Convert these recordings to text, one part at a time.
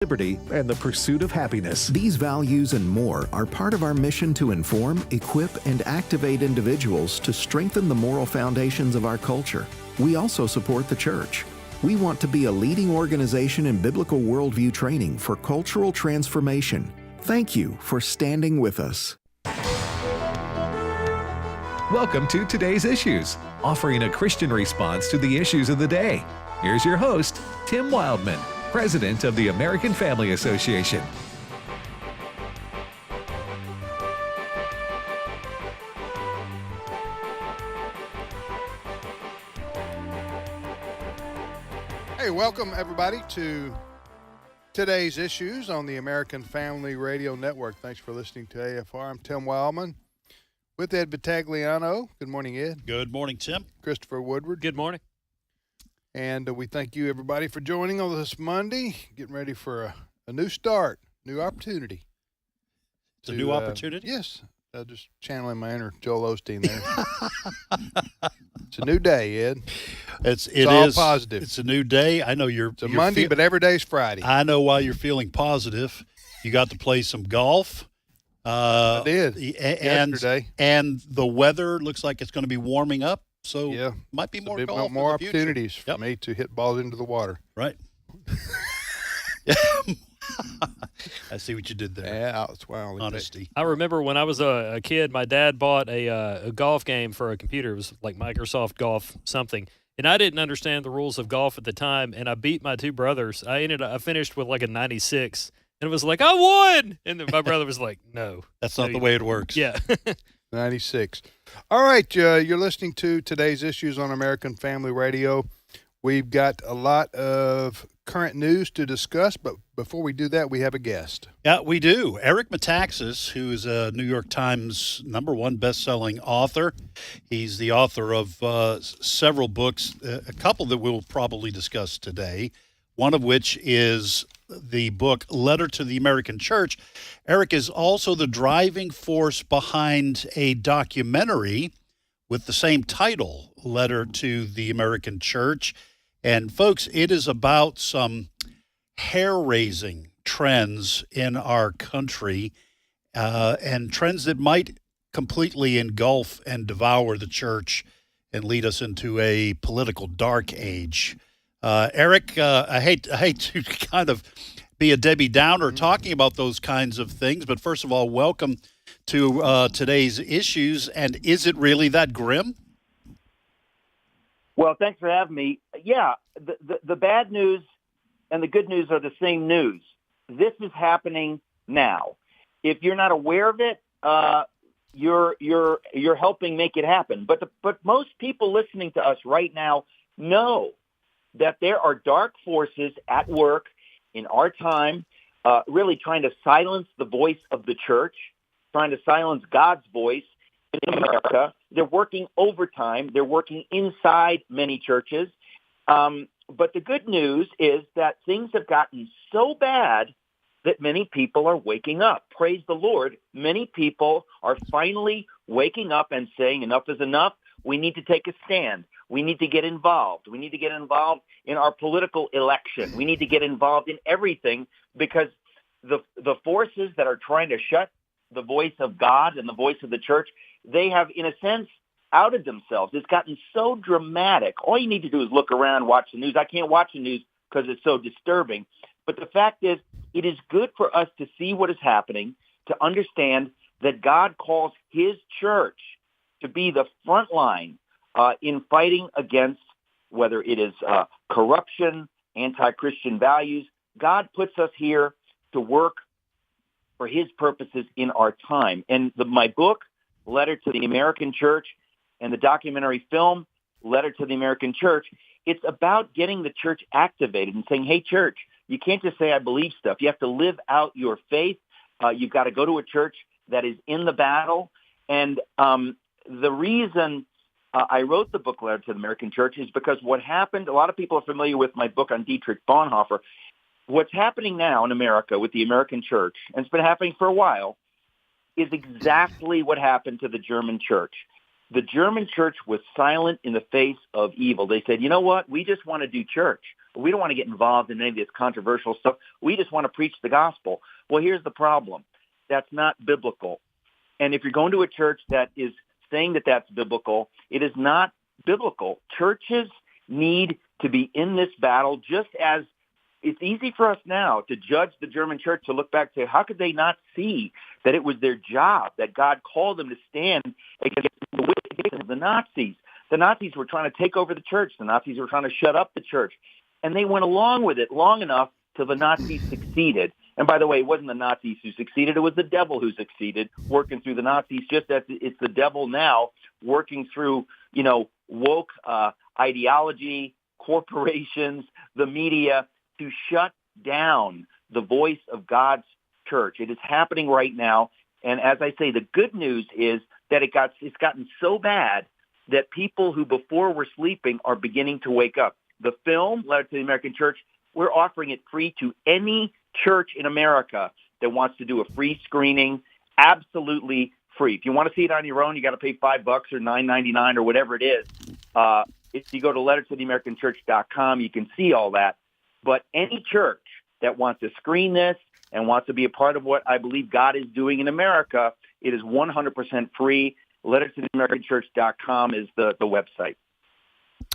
liberty, and the pursuit of happiness. These values and more are part of our mission to inform, equip, and activate individuals to strengthen the moral foundations of our culture. We also support the church. We want to be a leading organization in biblical worldview training for cultural transformation. Thank you for standing with us. Welcome to Today's Issues, offering a Christian response to the issues of the day. Here's your host, Tim Wildman, President of the American Family Association. Hey, welcome everybody to Today's Issues on the American Family Radio Network. Thanks for listening to AFR. I'm Tim Wildman with Ed Vitagliano. Good morning, Ed. Good morning, Tim. Christopher Woodward. Good morning. And we thank you, everybody, for joining on this Monday. Getting ready for a new start, new opportunity. It's a new opportunity? Yes. Just channeling my inner Joel Osteen there. It's a new day, Ed. It all is positive. It's a new day. I know It's a Monday, but every day's Friday. I know why you're feeling positive. You got to play some golf. I did yesterday. And the weather looks like it's going to be warming up. So yeah, might be more golf. golf. More in the opportunities future. for me to hit balls into the water. Right. I see what you did there. Yeah, that's wild. Honesty. I remember when I was a kid, my dad bought a golf game for a computer. It was like Microsoft Golf something. And I didn't understand the rules of golf at the time, and I beat my two brothers. I finished with like a 96, and it was like, I won! And then my brother was like, no. That's not the way it works. Yeah. 96. All right, you're listening to Today's Issues on American Family Radio. We've got a lot of current news to discuss, but before we do that, we have a guest. Yeah, we do. Eric Metaxas, who is a New York Times #1 best-selling author. He's the author of several books, a couple that we'll probably discuss today, one of which is the book Letter to the American Church. Eric is also the driving force behind a documentary with the same title, Letter to the American Church. And folks, it is about some hair-raising trends in our country and trends that might completely engulf and devour the church and lead us into a political dark age. Eric, I hate to kind of be a Debbie Downer talking about those kinds of things, but first of all, welcome to Today's Issues. And is it really that grim? Well, thanks for having me. Yeah, the bad news and the good news are the same news. This is happening now. If you're not aware of it, you're helping make it happen. But most people listening to us right now know that there are dark forces at work in our time, really trying to silence the voice of the church, trying to silence God's voice in America. They're working overtime. They're working inside many churches. But the good news is that things have gotten so bad that many people are waking up. Praise the Lord. Many people are finally waking up and saying enough is enough. We need to take a stand. We need to get involved. We need to get involved in our political election. We need to get involved in everything because the forces that are trying to shut the voice of God and the voice of the church, they have, in a sense, outed themselves. It's gotten so dramatic. All you need to do is look around, watch the news. I can't watch the news because it's so disturbing. But the fact is, it is good for us to see what is happening, to understand that God calls his church to be the front line in fighting against whether it is corruption, anti-Christian values. God puts us here to work for his purposes in our time. And my book, Letter to the American Church, and the documentary film, Letter to the American Church, it's about getting the church activated and saying, hey, church, you can't just say I believe stuff. You have to live out your faith. You've got to go to a church that is in the battle. And the reason I wrote the book Letter to the American Church is because what happened, a lot of people are familiar with my book on Dietrich Bonhoeffer. What's happening now in America with the American church, and it's been happening for a while, is exactly what happened to the German church. The German church was silent in the face of evil. They said, you know what? We just want to do church. We don't want to get involved in any of this controversial stuff. We just want to preach the gospel. Well, here's the problem. That's not biblical. And if you're going to a church that is saying that that's biblical, it is not biblical. Churches need to be in this battle, just as it's easy for us now to judge the German church, to look back to how could they not see that it was their job, that God called them to stand against the wicked of the Nazis. The Nazis were trying to take over the church. The Nazis were trying to shut up the church. And they went along with it long enough till the Nazis succeeded. And by the way, it wasn't the Nazis who succeeded. It was the devil who succeeded, working through the Nazis, just as it's the devil now working through, woke ideology, corporations, the media, to shut down the voice of God's church. It is happening right now. And as I say, the good news is that it's gotten so bad that people who before were sleeping are beginning to wake up. The film, Letter to the American Church, we're offering it free to any church in America that wants to do a free screening, absolutely free. If you want to see it on your own, you got to pay $5 or $9.99 or whatever it is. If you go to lettertotheamericanchurch.com, you can see all that. But any church that wants to screen this and wants to be a part of what I believe God is doing in America, it is 100% free. Lettertotheamericanchurch.com is the website.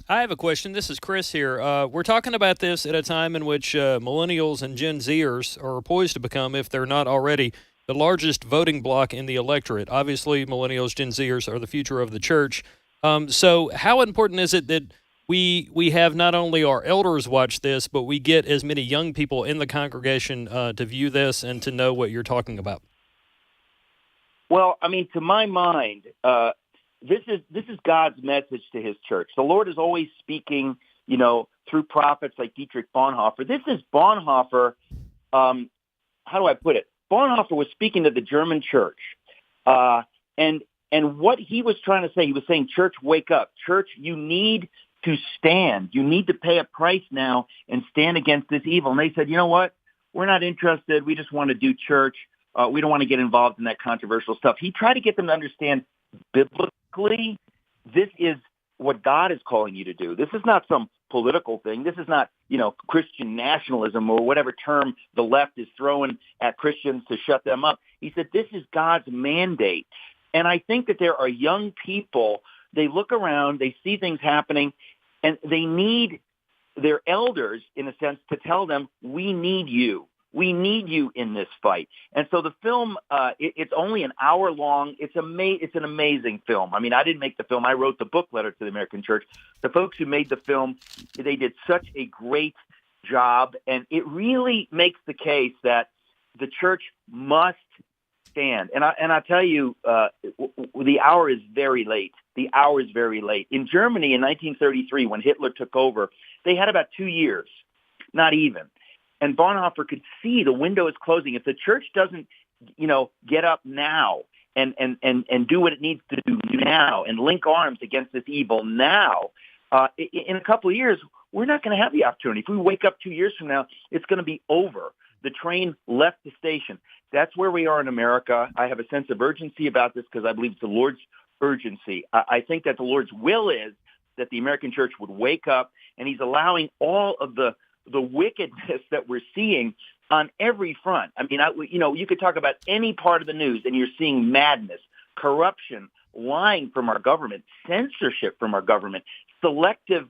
I have a question. This is Chris here. We're talking about this at a time in which millennials and Gen Zers are poised to become, if they're not already, the largest voting bloc in the electorate. Obviously, millennials, Gen Zers are the future of the church. So how important is it that we have not only our elders watch this, but we get as many young people in the congregation to view this and to know what you're talking about? Well, I mean, to my mind, this is God's message to his church. The Lord is always speaking, through prophets like Dietrich Bonhoeffer. This is Bonhoeffer. How do I put it? Bonhoeffer was speaking to the German church. And what he was trying to say, he was saying, church, wake up. Church, you need to stand. You need to pay a price now and stand against this evil. And they said, you know what? We're not interested. We just want to do church. We don't want to get involved in that controversial stuff. He tried to get them to understand biblically, this is what God is calling you to do. This is not some political thing. This is not, Christian nationalism or whatever term the left is throwing at Christians to shut them up. He said, this is God's mandate. And I think that there are young people, they look around, they see things happening, and they need their elders, in a sense, to tell them, we need you. We need you in this fight. And so the film, it's only an hour long. It's an amazing film. I mean, I didn't make the film. I wrote the book, Letter to the American Church. The folks who made the film, they did such a great job. And it really makes the case that the church must stand. And I tell you, the hour is very late. The hour is very late. In Germany in 1933, when Hitler took over, they had about 2 years, not even. And Bonhoeffer could see the window is closing. If the church doesn't, get up now and do what it needs to do now and link arms against this evil now, in a couple of years, we're not going to have the opportunity. If we wake up 2 years from now, it's going to be over. The train left the station. That's where we are in America. I have a sense of urgency about this because I believe it's the Lord's urgency. I think that the Lord's will is that the American church would wake up, and he's allowing all of the wickedness that we're seeing on every front. I mean, you could talk about any part of the news, and you're seeing madness, corruption, lying from our government, censorship from our government, selective,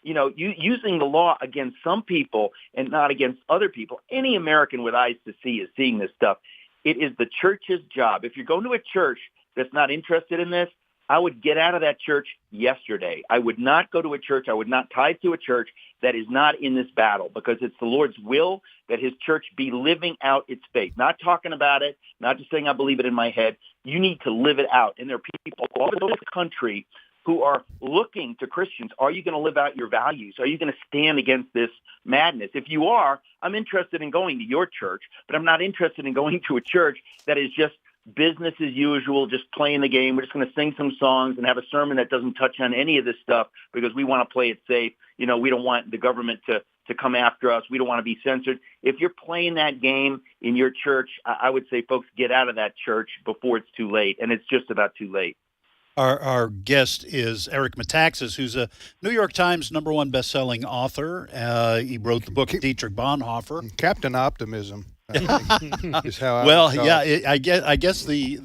using the law against some people and not against other people. Any American with eyes to see is seeing this stuff. It is the church's job. If you're going to a church that's not interested in this, I would get out of that church yesterday. I would not go to a church. I would not tithe to a church that is not in this battle, because it's the Lord's will that his church be living out its faith, not talking about it, not just saying I believe it in my head. You need to live it out. And there are people all over the country who are looking to Christians. Are you going to live out your values? Are you going to stand against this madness? If you are, I'm interested in going to your church, but I'm not interested in going to a church that is just business as usual, just playing the game. We're just going to sing some songs and have a sermon that doesn't touch on any of this stuff because we want to play it safe. We don't want the government to come after us. We don't want to be censored. If you're playing that game in your church, I would say, folks, get out of that church before it's too late. And it's just about too late. Our guest is Eric Metaxas, who's a New York Times #1 best-selling author. He wrote the book Dietrich Bonhoeffer. Captain Optimism, I think, is how I Well, would call yeah, it. I guess the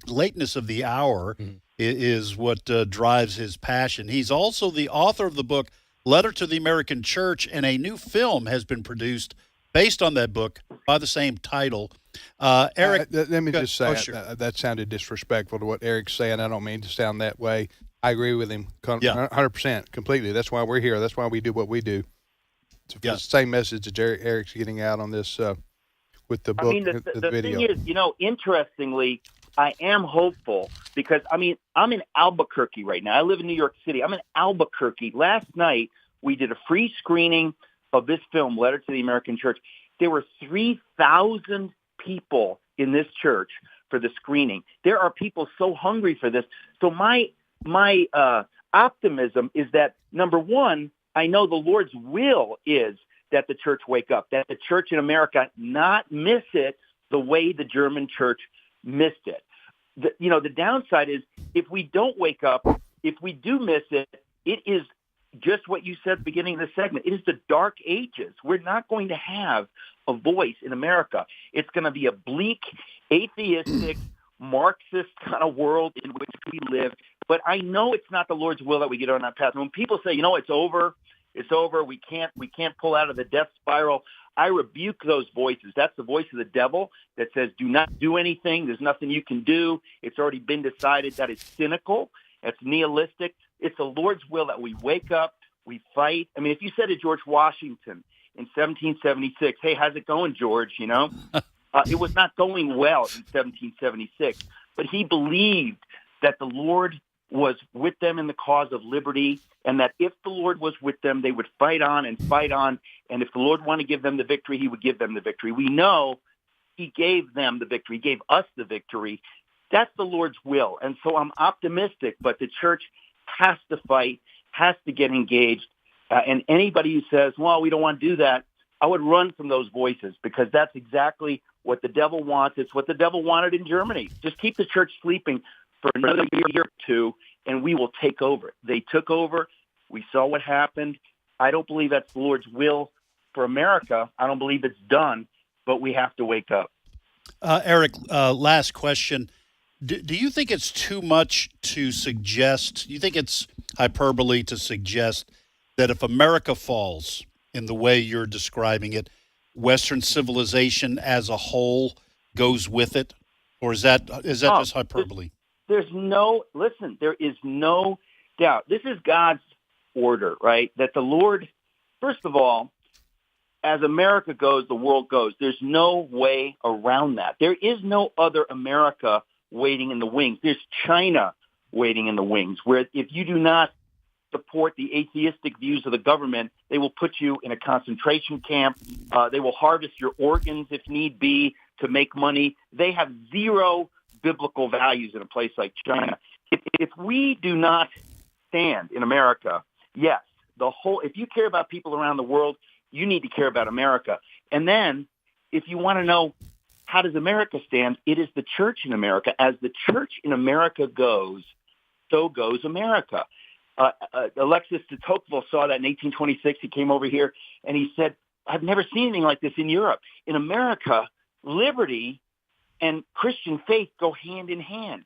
lateness of the hour is what drives his passion. He's also the author of the book Letter to the American Church, and a new film has been produced based on that book by the same title. Eric, Let me just say, sure. that sounded disrespectful to what Eric's saying. I don't mean to sound that way. I agree with him 100%, completely. That's why we're here. That's why we do what we do. It's the same message that Eric's getting out on this with the book, I mean, the video. thing is, interestingly, I am hopeful because, I'm in Albuquerque right now. I live in New York City. I'm in Albuquerque. Last night, we did a free screening of this film, Letter to the American Church. There were 3,000 people in this church for the screening. There are people so hungry for this. So my optimism is that, number one, I know the Lord's will is that the church wake up, that the church in America not miss it the way the German church missed it. The downside is if we don't wake up, if we do miss it, it is just what you said at the beginning of the segment. It is the dark ages. We're not going to have a voice in America. It's going to be a bleak, atheistic, Marxist kind of world in which we live. But I know it's not the Lord's will that we get on that path. When people say, it's over, we can't pull out of the death spiral, I rebuke those voices. That's the voice of the devil that says, do not do anything. There's nothing you can do. It's already been decided. That is cynical. That's nihilistic. It's the Lord's will that we wake up, we fight. I mean, if you said to George Washington in 1776, hey, how's it going, George? It was not going well in 1776, but he believed that the Lord was with them in the cause of liberty, and that if the Lord was with them, they would fight on, and if the Lord wanted to give them the victory, he would give them the victory. We know he gave them the victory. He gave us the victory. That's the Lord's will, and so I'm optimistic, but the church has to fight, has to get engaged, and anybody who says, well, we don't want to do that, I would run from those voices, because that's exactly what the devil wants. It's what the devil wanted in Germany. Just keep the church sleeping for another year or two, and we will take over. They took over. We saw what happened. I don't believe that's the Lord's will for America. I don't believe it's done, but we have to wake up. Eric, last question. Do you think it's too much to suggest, you think it's hyperbole to suggest that if America falls in the way you're describing it, Western civilization as a whole goes with it? Or is that just hyperbole? There is no doubt. This is God's order, right? That the Lord, first of all, as America goes, the world goes. There's no way around that. There is no other America waiting in the wings. There's China waiting in the wings, where if you do not support the atheistic views of the government, they will put you in a concentration camp. They will harvest your organs if need be to make money. They have zero biblical values in a place like China. If we do not stand in America, yes, if you care about people around the world, you need to care about America. And then if you want to know how does America stand, it is the church in America. As the church in America goes, so goes America. Alexis de Tocqueville saw that in 1826. He came over here and he said, I've never seen anything like this in Europe. In America, liberty and Christian faith go hand in hand.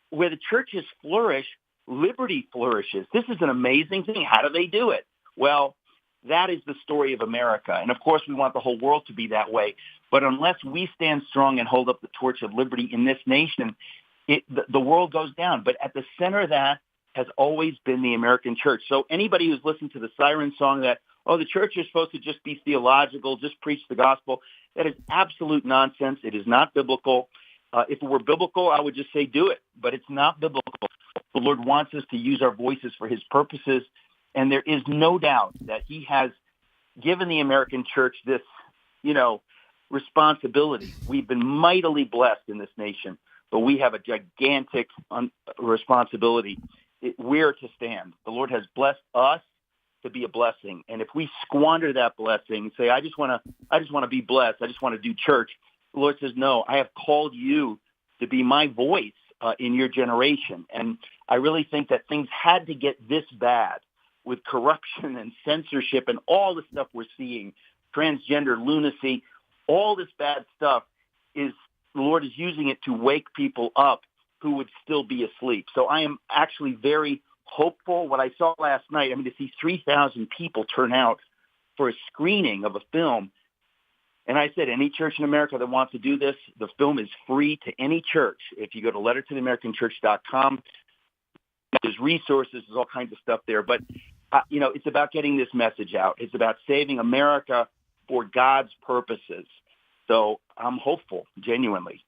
Where the churches flourish, liberty flourishes. This is an amazing thing. How do they do it? Well, that is the story of America. And of course, we want the whole world to be that way. But unless we stand strong and hold up the torch of liberty in this nation, the world goes down. But at the center of that has always been the American church. So anybody who's listened to the siren song that, the church is supposed to just be theological, just preach the gospel, that is absolute nonsense. It is not biblical. If it were biblical, I would just say do it. But it's not biblical. The Lord wants us to use our voices for his purposes. And there is no doubt that he has given the American church this, responsibility. We've been mightily blessed in this nation, but we have a gigantic responsibility. We're to stand. The Lord has blessed us to be a blessing. And if we squander that blessing and say, I just want to be blessed, I just want to do church, the Lord says, no, I have called you to be my voice in your generation. And I really think that things had to get this bad with corruption and censorship and all the stuff we're seeing, transgender lunacy, all this bad stuff is the Lord is using it to wake people up who would still be asleep. So I am actually very hopeful. What I saw last night, I mean, to see 3,000 people turn out for a screening of a film. And I said, any church in America that wants to do this, the film is free to any church. If you go to lettertotheamericanchurch.com, there's resources, there's all kinds of stuff there. But, it's about getting this message out. It's about saving America for God's purposes. So I'm hopeful, genuinely.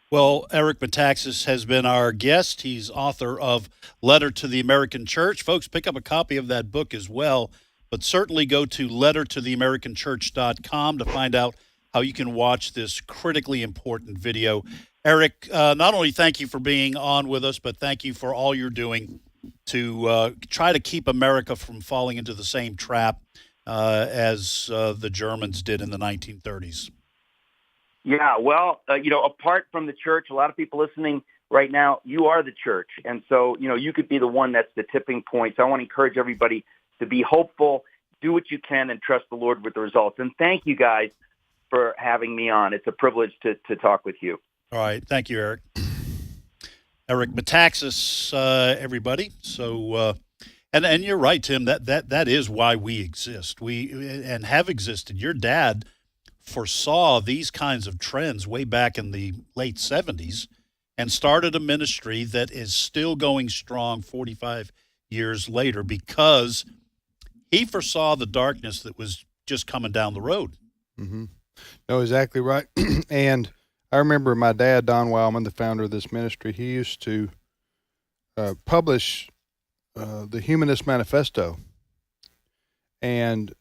Well, Eric Metaxas has been our guest. He's author of Letter to the American Church. Folks, pick up a copy of that book as well, but certainly go to lettertotheamericanchurch.com to find out how you can watch this critically important video. Eric, not only thank you for being on with us, but thank you for all you're doing to try to keep America from falling into the same trap as the Germans did in the 1930s. Yeah, well, apart from the church, a lot of people listening right now, you are the church. And so, you could be the one that's the tipping point. So I want to encourage everybody to be hopeful, do what you can, and trust the Lord with the results. And thank you guys for having me on. It's a privilege to talk with you. All right. Thank you, Eric. Eric Metaxas, everybody. So, and you're right, Tim, that is why we exist. And have existed. Your dad foresaw these kinds of trends way back in the late 70s and started a ministry that is still going strong 45 years later because he foresaw the darkness that was just coming down the road. Mm-hmm. No, exactly right. And I remember my dad, Don Wildman, the founder of this ministry, he used to publish the Humanist Manifesto. And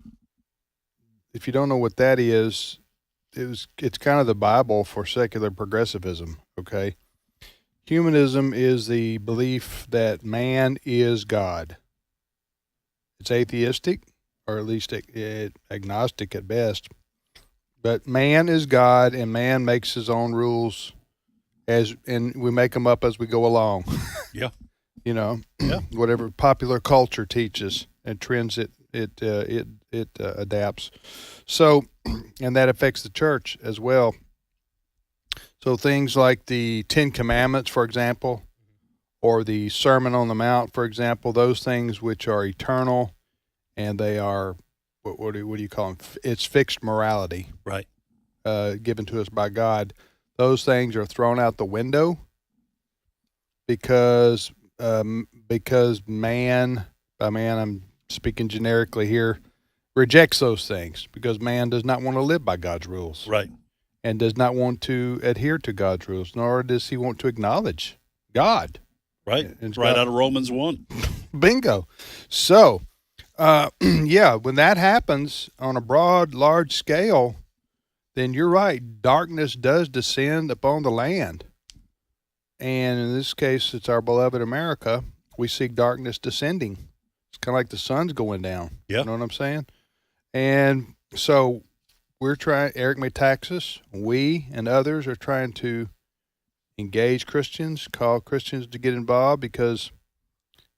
if you don't know what that is, it's kind of the Bible for secular progressivism, okay? Humanism is the belief that man is God. It's atheistic, or at least agnostic at best. But man is God, and man makes his own rules, and we make them up as we go along. Yeah. Whatever popular culture teaches and trends it adapts. So, and that affects the church as well. So things like the Ten Commandments, for example, or the Sermon on the Mount, for example, those things which are eternal, and they are, what do you call them? It's fixed morality, right? Given to us by God. Those things are thrown out the window because man, by man I'm speaking generically here, rejects those things because man does not want to live by God's rules. Right. And does not want to adhere to God's rules, nor does he want to acknowledge God. Right. It's right out of Romans 1. Bingo. So, when that happens on a broad, large scale, then you're right. Darkness does descend upon the land. And in this case, it's our beloved America. We see darkness descending. It's kind of like the sun's going down. Yeah. You know what I'm saying? And so we're trying, Eric Metaxas, we and others are trying to engage Christians, call Christians to get involved, because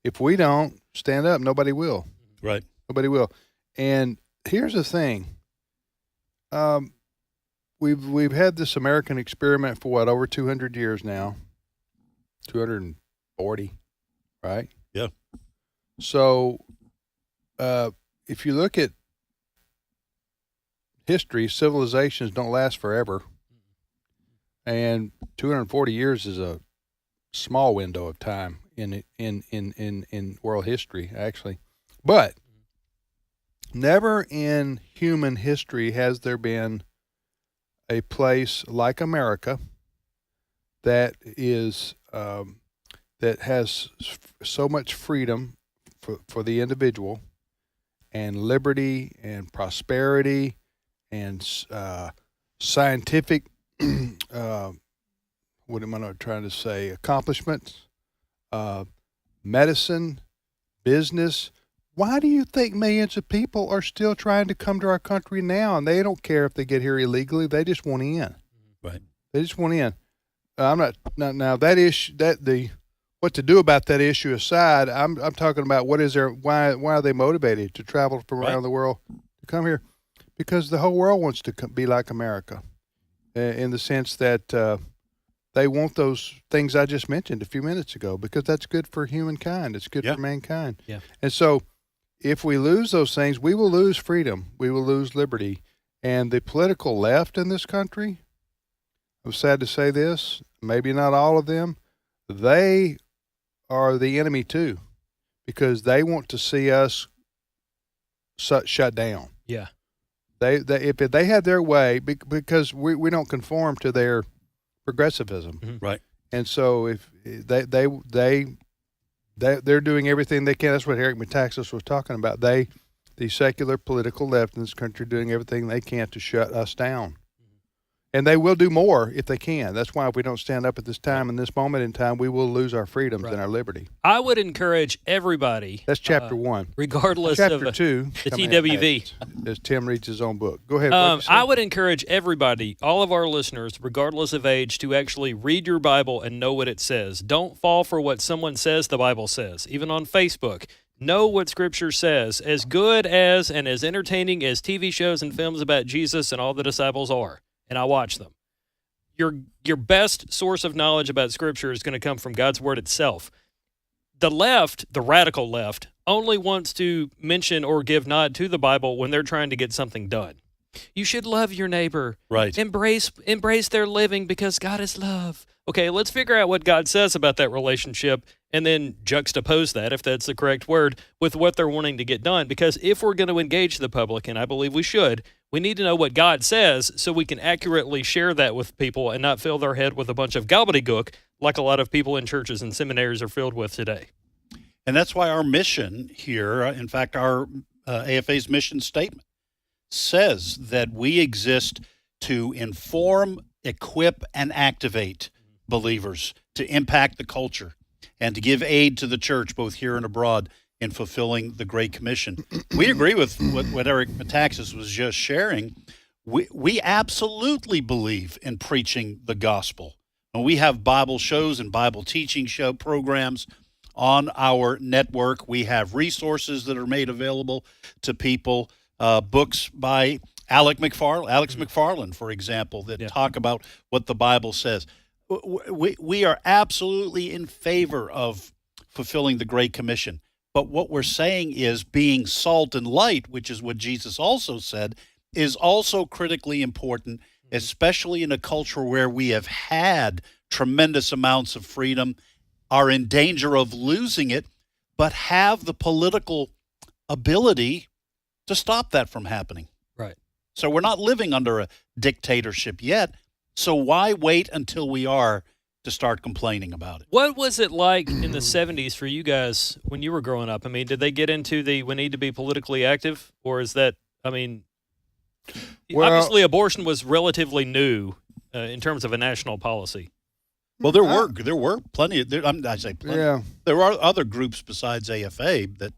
if we don't stand up, nobody will. Right. Nobody will. And here's the thing. We've had this American experiment for over 200 years now. 240, right? Yeah. So if you look at history, civilizations don't last forever. And 240 years is a small window of time in world history, actually. But never in human history has there been a place like America that is that has so much freedom for the individual, and liberty and prosperity and scientific what am I trying to say, accomplishments, medicine, business. Why do you think millions of people are still trying to come to our country now, and they don't care if they get here illegally? They just want in. Right. They just want in. I'm not now that issue what to do about that issue aside. I'm talking about why are they motivated to travel from around the world to come here? Because the whole world wants to be like America, in the sense that they want those things I just mentioned a few minutes ago, because that's good for humankind. It's good for mankind. Yeah. And so if we lose those things, we will lose freedom. We will lose liberty. And the political left in this country, I'm sad to say this, maybe not all of them, they are the enemy too, because they want to see us shut down. Yeah. If they had their way, because we don't conform to their progressivism. Mm-hmm. Right. And so if they're doing everything they can. That's what Eric Metaxas was talking about. The secular political left in this country, doing everything they can to shut us down. And they will do more if they can. That's why if we don't stand up at this time, in this moment in time, we will lose our freedoms and our liberty. I would encourage everybody. That's chapter 1. Regardless chapter of 2, the TWV. As Tim reads his own book. Go ahead. I would encourage everybody, all of our listeners, regardless of age, to actually read your Bible and know what it says. Don't fall for what someone says the Bible says, even on Facebook. Know what Scripture says. As good as and as entertaining as TV shows and films about Jesus and all the disciples are, and I watch them, your best source of knowledge about Scripture is going to come from God's Word itself. The left, the radical left, only wants to mention or give nod to the Bible when they're trying to get something done. You should love your neighbor. Right. Embrace their living because God is love. Okay, let's figure out what God says about that relationship and then juxtapose that, if that's the correct word, with what they're wanting to get done. Because if we're going to engage the public, and I believe we should, we need to know what God says so we can accurately share that with people and not fill their head with a bunch of gobbledygook like a lot of people in churches and seminaries are filled with today. And that's why our mission here, in fact, our AFA's mission statement says that we exist to inform, equip, and activate believers to impact the culture and to give aid to the church, both here and abroad, in fulfilling the Great Commission. We agree with what Eric Metaxas was just sharing. We absolutely believe in preaching the gospel. And we have Bible shows and Bible teaching show programs on our network. We have resources that are made available to people, books by Alex McFarland, for example, that talk about what the Bible says. We are absolutely in favor of fulfilling the Great Commission. But what we're saying is being salt and light, which is what Jesus also said, is also critically important, especially in a culture where we have had tremendous amounts of freedom, are in danger of losing it, but have the political ability to stop that from happening. Right. So we're not living under a dictatorship yet. So why wait until we are to start complaining about it? What was it like in the 70s for you guys when you were growing up? I mean, did they get into we need to be politically active? Or is that, obviously abortion was relatively new in terms of a national policy. Well, there were plenty of, I say plenty. Yeah. There are other groups besides AFA that,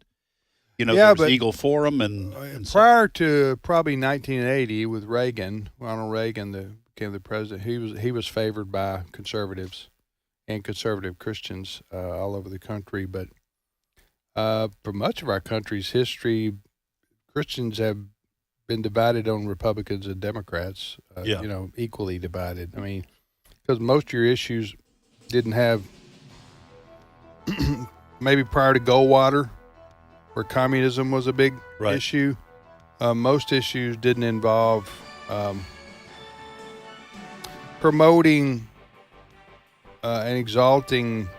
there was Eagle Forum and prior to probably 1980 with Reagan, Ronald Reagan, became the president, he was favored by conservatives and conservative Christians all over the country. But for much of our country's history, Christians have been divided on Republicans and Democrats, equally divided. I mean, because most of your issues didn't have, maybe prior to Goldwater, where communism was a big issue, most issues didn't involve promoting and exalting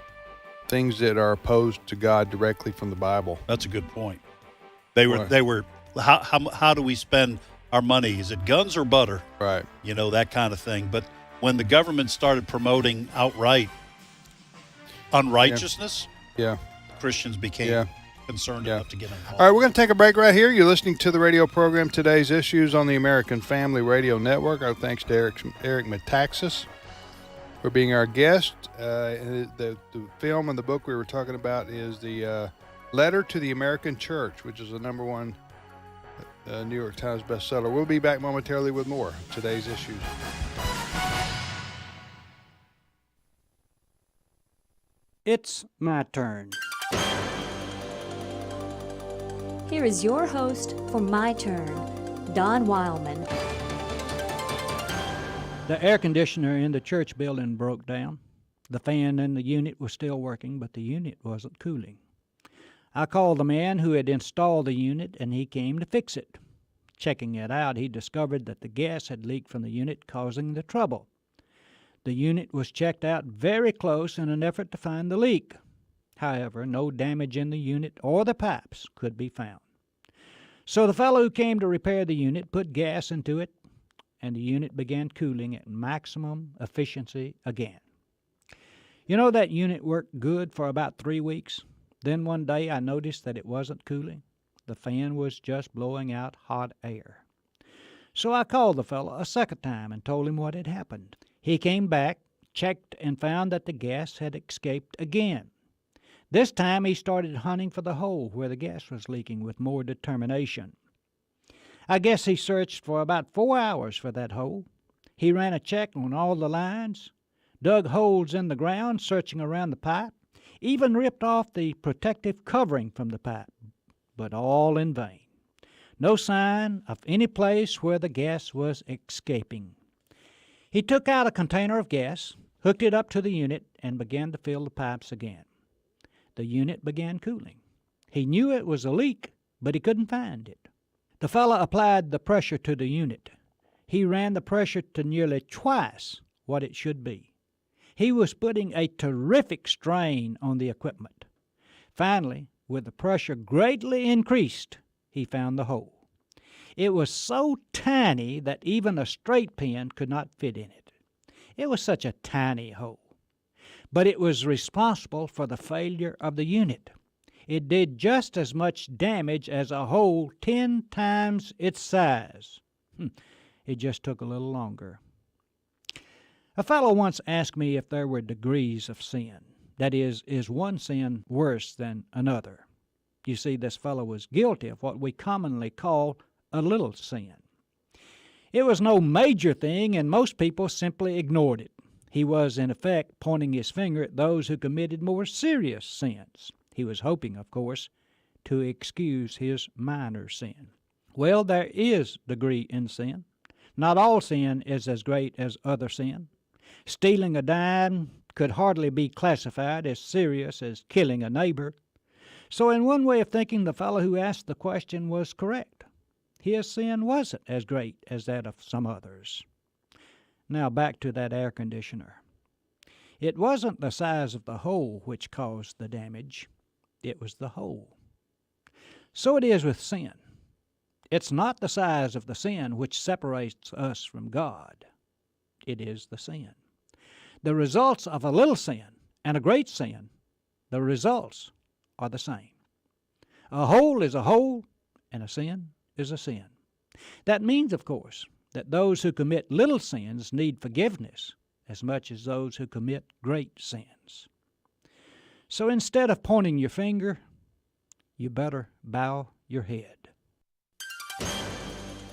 things that are opposed to God directly from the Bible. That's a good point. They were how do we spend our money? Is it guns or butter? Right. That kind of thing. But when the government started promoting outright unrighteousness, Christians became concerned enough to get involved. All right, we're going to take a break right here. You're listening to the radio program Today's Issues on the American Family Radio Network. Our thanks to Eric Metaxas for being our guest. The film and the book we were talking about is the Letter to the American Church, which is the #1 New York Times bestseller. We'll be back momentarily with more of Today's Issues. It's my turn. Here is your host for My Turn, Don Wildman. The air conditioner in the church building broke down. The fan in the unit was still working, but the unit wasn't cooling. I called the man who had installed the unit, and he came to fix it. Checking it out, he discovered that the gas had leaked from the unit, causing the trouble. The unit was checked out very close in an effort to find the leak. However, no damage in the unit or the pipes could be found. So the fellow who came to repair the unit put gas into it, and the unit began cooling at maximum efficiency again. You know, that unit worked good for about 3 weeks. Then one day I noticed that it wasn't cooling. The fan was just blowing out hot air. So I called the fellow a second time and told him what had happened. He came back, checked, and found that the gas had escaped again. This time he started hunting for the hole where the gas was leaking with more determination. I guess he searched for about 4 hours for that hole. He ran a check on all the lines, dug holes in the ground, searching around the pipe, even ripped off the protective covering from the pipe, but all in vain. No sign of any place where the gas was escaping. He took out a container of gas, hooked it up to the unit, and began to fill the pipes again. The unit began cooling. He knew it was a leak, but he couldn't find it. The fellow applied the pressure to the unit. He ran the pressure to nearly twice what it should be. He was putting a terrific strain on the equipment. Finally, with the pressure greatly increased, he found the hole. It was so tiny that even a straight pin could not fit in it. It was such a tiny hole. But it was responsible for the failure of the unit. It did just as much damage as a hole 10 times its size. It just took a little longer. A fellow once asked me if there were degrees of sin. That is one sin worse than another? You see, this fellow was guilty of what we commonly call a little sin. It was no major thing, and most people simply ignored it. He was, in effect, pointing his finger at those who committed more serious sins. He was hoping, of course, to excuse his minor sin. Well, there is degree in sin. Not all sin is as great as other sin. Stealing a dime could hardly be classified as serious as killing a neighbor. So in one way of thinking, the fellow who asked the question was correct. His sin wasn't as great as that of some others. Now back to that air conditioner. It wasn't the size of the hole which caused the damage. It was the hole. So it is with sin. It's not the size of the sin which separates us from God. It is the sin. The results of a little sin and a great sin, the results are the same. A hole is a hole, and a sin is a sin. That means, of course, that those who commit little sins need forgiveness as much as those who commit great sins. So instead of pointing your finger, you better bow your head.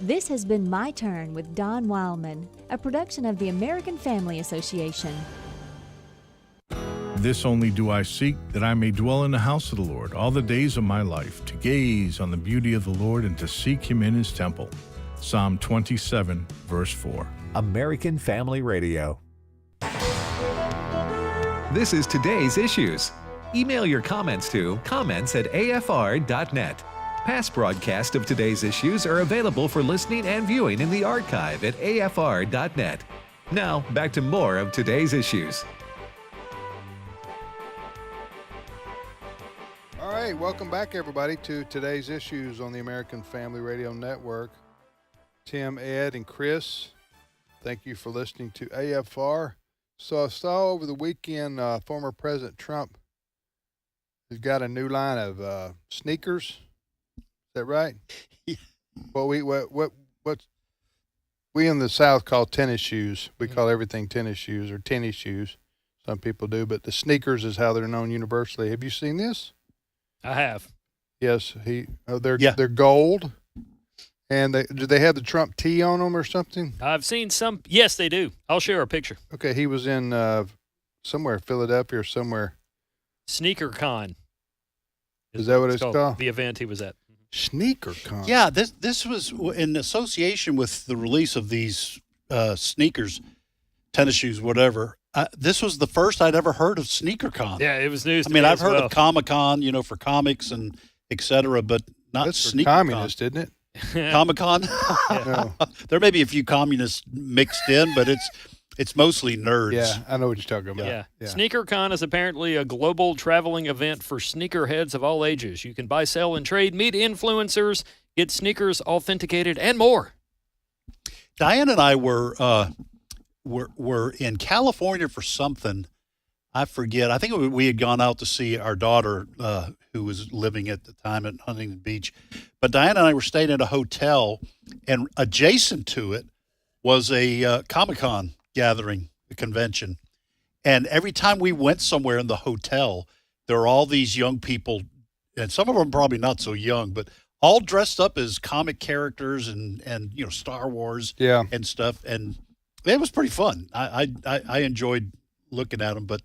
This has been My Turn with Don Wildman, a production of the American Family Association. This only do I seek, that I may dwell in the house of the Lord all the days of my life, to gaze on the beauty of the Lord and to seek him in his temple. Psalm 27, verse 4. American Family Radio. This is today's issues. Email your comments to comments@afr.net. Past broadcasts of today's issues are available for listening and viewing in the archive at afr.net. Now, back to more of today's issues. All right, welcome back, everybody, to today's issues on the American Family Radio Network. Tim, Ed, and Chris, thank you for listening to AFR. So I saw over the weekend former President Trump has got a new line of sneakers. Is that right? Yeah. Well, what we in the South call tennis shoes. We call everything tennis shoes or tennis shoes. Some people do, but the sneakers is how they're known universally. Have you seen this? I have. Yes, they're gold, and do they have the Trump T on them or something? I've seen some. Yes, they do. I'll share a picture. Okay, he was in somewhere, Philadelphia or somewhere, Sneaker Con. Is that what it's called? The event he was at. Sneaker Con. Yeah, this was in association with the release of these sneakers, tennis shoes, whatever. This was the first I'd ever heard of SneakerCon. Yeah, it was news. I mean, I've heard of Comic-Con, for comics and et cetera, but not That's for SneakerCon. communist, isn't it? Comic-Con? No. There may be a few communists mixed in, but it's mostly nerds. Yeah, I know what you're talking about. Yeah. Yeah. SneakerCon is apparently a global traveling event for sneakerheads of all ages. You can buy, sell, and trade, meet influencers, get sneakers authenticated, and more. Diane and I were in California for something. I forget. I think we had gone out to see our daughter, who was living at the time at Huntington Beach. But Diane and I were staying at a hotel, and adjacent to it was a Comic-Con gathering, a convention. And every time we went somewhere in the hotel, there were all these young people, and some of them probably not so young, but all dressed up as comic characters and Star Wars and stuff. And it was pretty fun. I enjoyed looking at them, but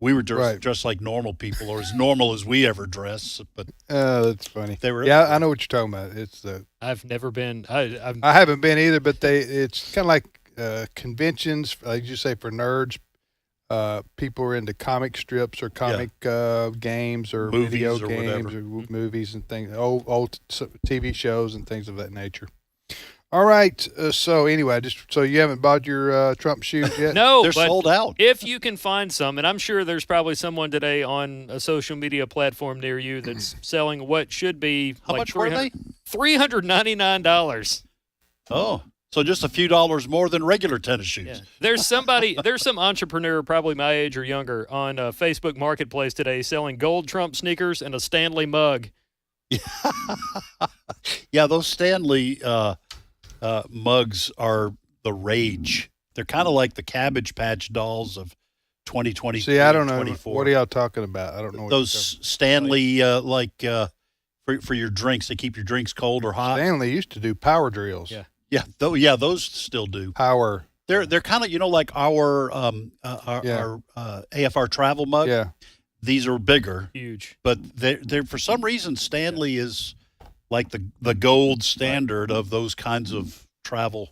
we were dressed like normal people, or as normal as we ever dress. But that's funny. They were. Yeah, I know what you're talking about. It's I've never been. I haven't been either, but it's kind of like conventions, like you say, for nerds. People are into comic strips or comic games or movies video or games whatever. or movies and things, old TV shows and things of that nature. All right. So anyway, so you haven't bought your Trump shoes yet? No, they're but sold out. If you can find some, and I'm sure there's probably someone today on a social media platform near you that's selling what should be How much were they? $399. Oh, so just a few dollars more than regular tennis shoes. Yeah. There's some entrepreneur, probably my age or younger, on Facebook Marketplace today selling gold Trump sneakers and a Stanley mug. Yeah, those Stanley mugs are the rage. They're kind of like the Cabbage Patch dolls of 2023. See, I don't know. 24. What are y'all talking about? I don't know. Those Stanley, for your drinks, they keep your drinks cold or hot. Stanley used to do power drills. Yeah, those still do. Power. They're kind of like our AFR travel mug. Yeah. These are bigger, Huge. but they're for some reason Stanley is like the gold standard of those kinds of travel.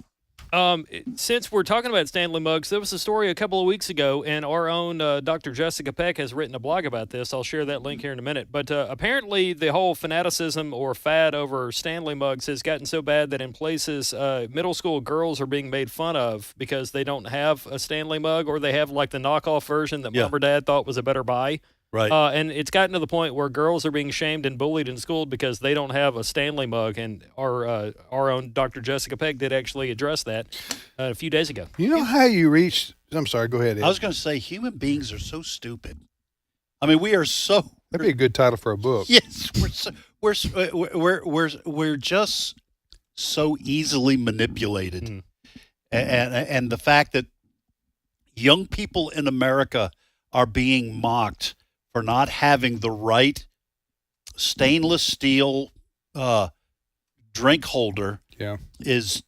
Since we're talking about Stanley mugs, there was a story a couple of weeks ago, and our own Dr. Jessica Peck has written a blog about this. I'll share that link here in a minute. But apparently the whole fanaticism or fad over Stanley mugs has gotten so bad that in places middle school girls are being made fun of because they don't have a Stanley mug, or they have like the knockoff version that mom or dad thought was a better buy. Right. And it's gotten to the point where girls are being shamed and bullied in school because they don't have a Stanley mug. And our own Dr. Jessica Peck did actually address that a few days ago. You know how you reach? I'm sorry. Go ahead, Ed. I was going to say, human beings are so stupid. I mean, we are so. That'd be a good title for a book. Yes, we're just so easily manipulated, and the fact that young people in America are being mocked for not having the right stainless steel drink holder is,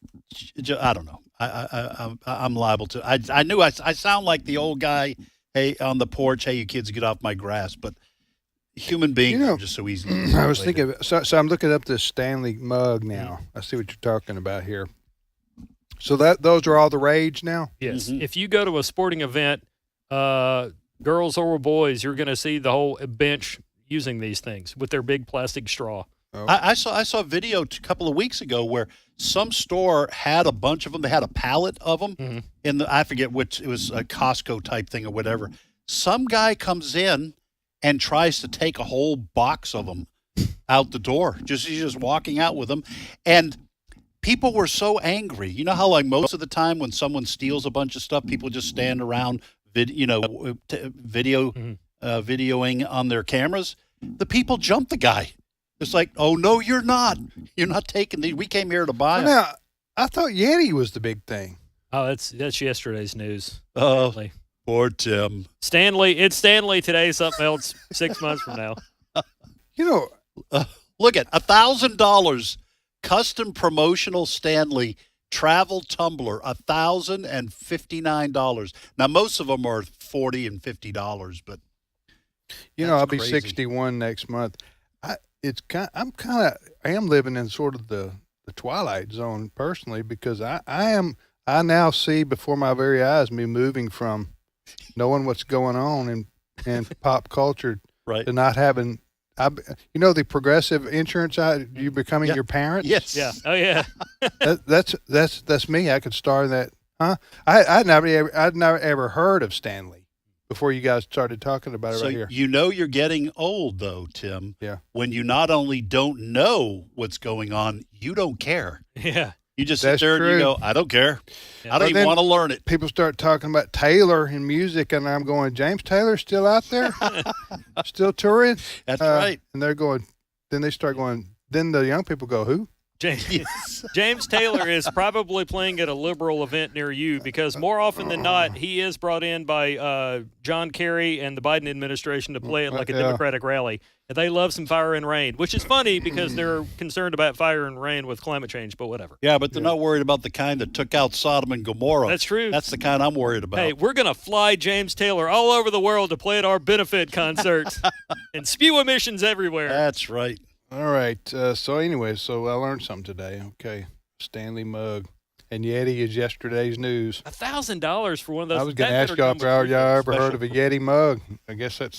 I don't know. I'm liable to. I knew I sound like the old guy, hey, on the porch, hey, you kids, get off my grass. But human beings are just so easy. I was thinking, so I'm looking up this Stanley mug now. I see what you're talking about here. So those are all the rage now? Yes. Mm-hmm. If you go to a sporting event, girls or boys, you're going to see the whole bench using these things with their big plastic straw. Oh. I saw a video a couple of weeks ago where some store had a bunch of them. They had a pallet of them in I forget which, it was a Costco type thing or whatever. Some guy comes in and tries to take a whole box of them out the door. He's just walking out with them. And people were so angry. You know how like most of the time when someone steals a bunch of stuff, people just stand around videoing on their cameras? The people jumped the guy. It's like, oh, no, you're not. You're not taking these. We came here to buy them. Now, I thought Yeti was the big thing. Oh, that's yesterday's news. Oh, poor Tim. Stanley, it's Stanley today, something else 6 months from now. Look at $1,000 custom promotional Stanley travel tumbler, $1,059. Now, most of them are $40 and $50, but You know, That's I'll be crazy. 61 next month. I am living in sort of the twilight zone personally, because I now see before my very eyes me moving from knowing what's going on in pop culture Right. to not having. The progressive insurance. You becoming Yeah. your parents. Yes. Yeah. Oh yeah. That's me. I could star in that. Huh? I'd never ever heard of Stanley before you guys started talking about it So right here. you know you're getting old, though, Tim. Yeah. When you not only don't know what's going on, you don't care. Yeah. You just sit That's there and true. you go, I don't care. Yeah. I don't But even then want to learn it. People start talking about Taylor and music, and I'm going, James Taylor's still out there, still touring. That's right. And they're going. Then they start going. Then the young people go, who? James Taylor is probably playing at a liberal event near you, because more often than not, he is brought in by John Kerry and the Biden administration to play at like a Yeah. Democratic rally. And they love some fire and rain, which is funny because they're concerned about fire and rain with climate change, but whatever. Yeah, but they're not worried about the kind that took out Sodom and Gomorrah. That's true. That's the kind I'm worried about. Hey, we're going to fly James Taylor all over the world to play at our benefit concerts and spew emissions everywhere. That's right. All right. So anyway, so I learned something today. Okay, Stanley mug and Yeti is yesterday's news. $1,000 for one of those. I was going to that ask better y'all come if with y'all ever special. heard of a Yeti mug. I guess I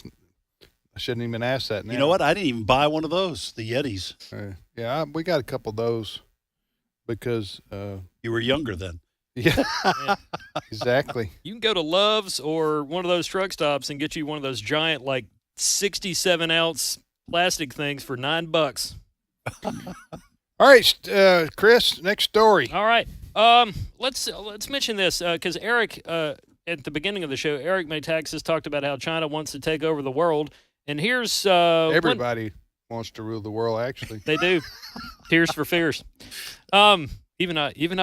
shouldn't even ask that now. You know what? I didn't even buy one of those, the Yetis. We got a couple of those because. You were younger then. Yeah, exactly. You can go to Love's or one of those truck stops and get you one of those giant, like 67-ounce plastic things for $9. All right, Chris. Next story. All right. Let's mention this because Eric, at the beginning of the show, Eric Metaxas talked about how China wants to take over the world, and here's Everybody wants to rule the world. Actually, they do. Tears for Fears. Even I. Even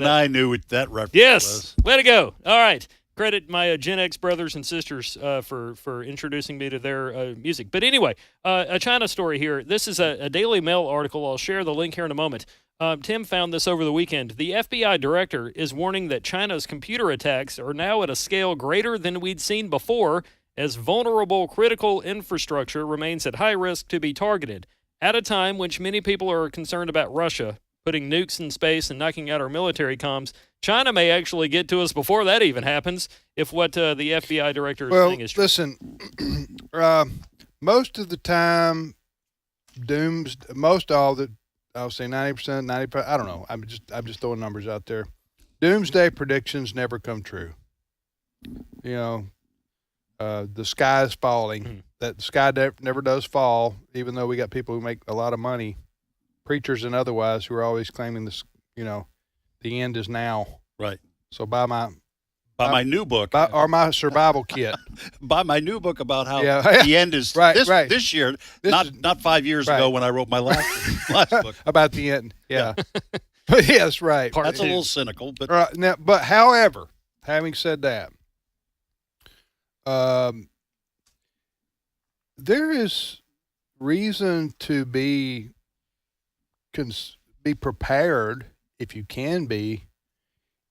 I knew what that reference Yes. was. Way to go. All right. Credit my Gen X brothers and sisters for introducing me to their music. But anyway, a China story here. This is a Daily Mail article. I'll share the link here in a moment. Tim found this over the weekend. The FBI director is warning that China's computer attacks are now at a scale greater than we'd seen before, as vulnerable critical infrastructure remains at high risk to be targeted. At a time when many people are concerned about Russia putting nukes in space and knocking out our military comms, China may actually get to us before that even happens if what the FBI director is saying is true. Listen, most of the time, I'll say 90%, 95%, I don't know. I'm just throwing numbers out there. Doomsday predictions never come true. You know, the sky is falling. Mm-hmm. That the sky never does fall, even though we got people who make a lot of money, preachers and otherwise, who are always claiming this, the end is now. Right. So buy my new book. or my survival kit. Buy my new book about how Yeah. the end is Right. this year, This not 5 years right. ago when I wrote my last book. About the end. Yeah. Yes, right. Part That's a two. little cynical, but Right. Now, but however, having said that, there is reason to be prepared, if you can be,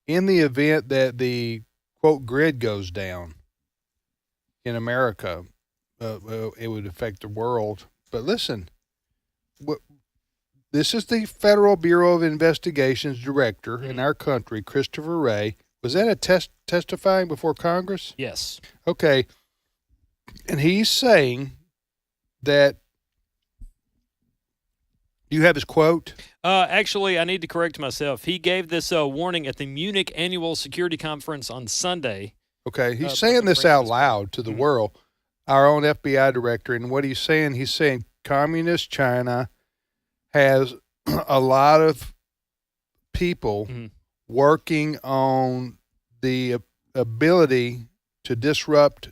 in the event that the quote grid goes down in America. It would affect the world. But listen, this is the Federal Bureau of Investigation's director in our country, Christopher Wray. Was that a testifying before Congress? Yes. Okay. And he's saying that, do you have his quote? Actually, I need to correct myself. He gave this warning at the Munich Annual Security Conference on Sunday. Okay. He's but saying this bring out this loud to the world, our own FBI director. And what he's saying communist China has a lot of people working on the ability to disrupt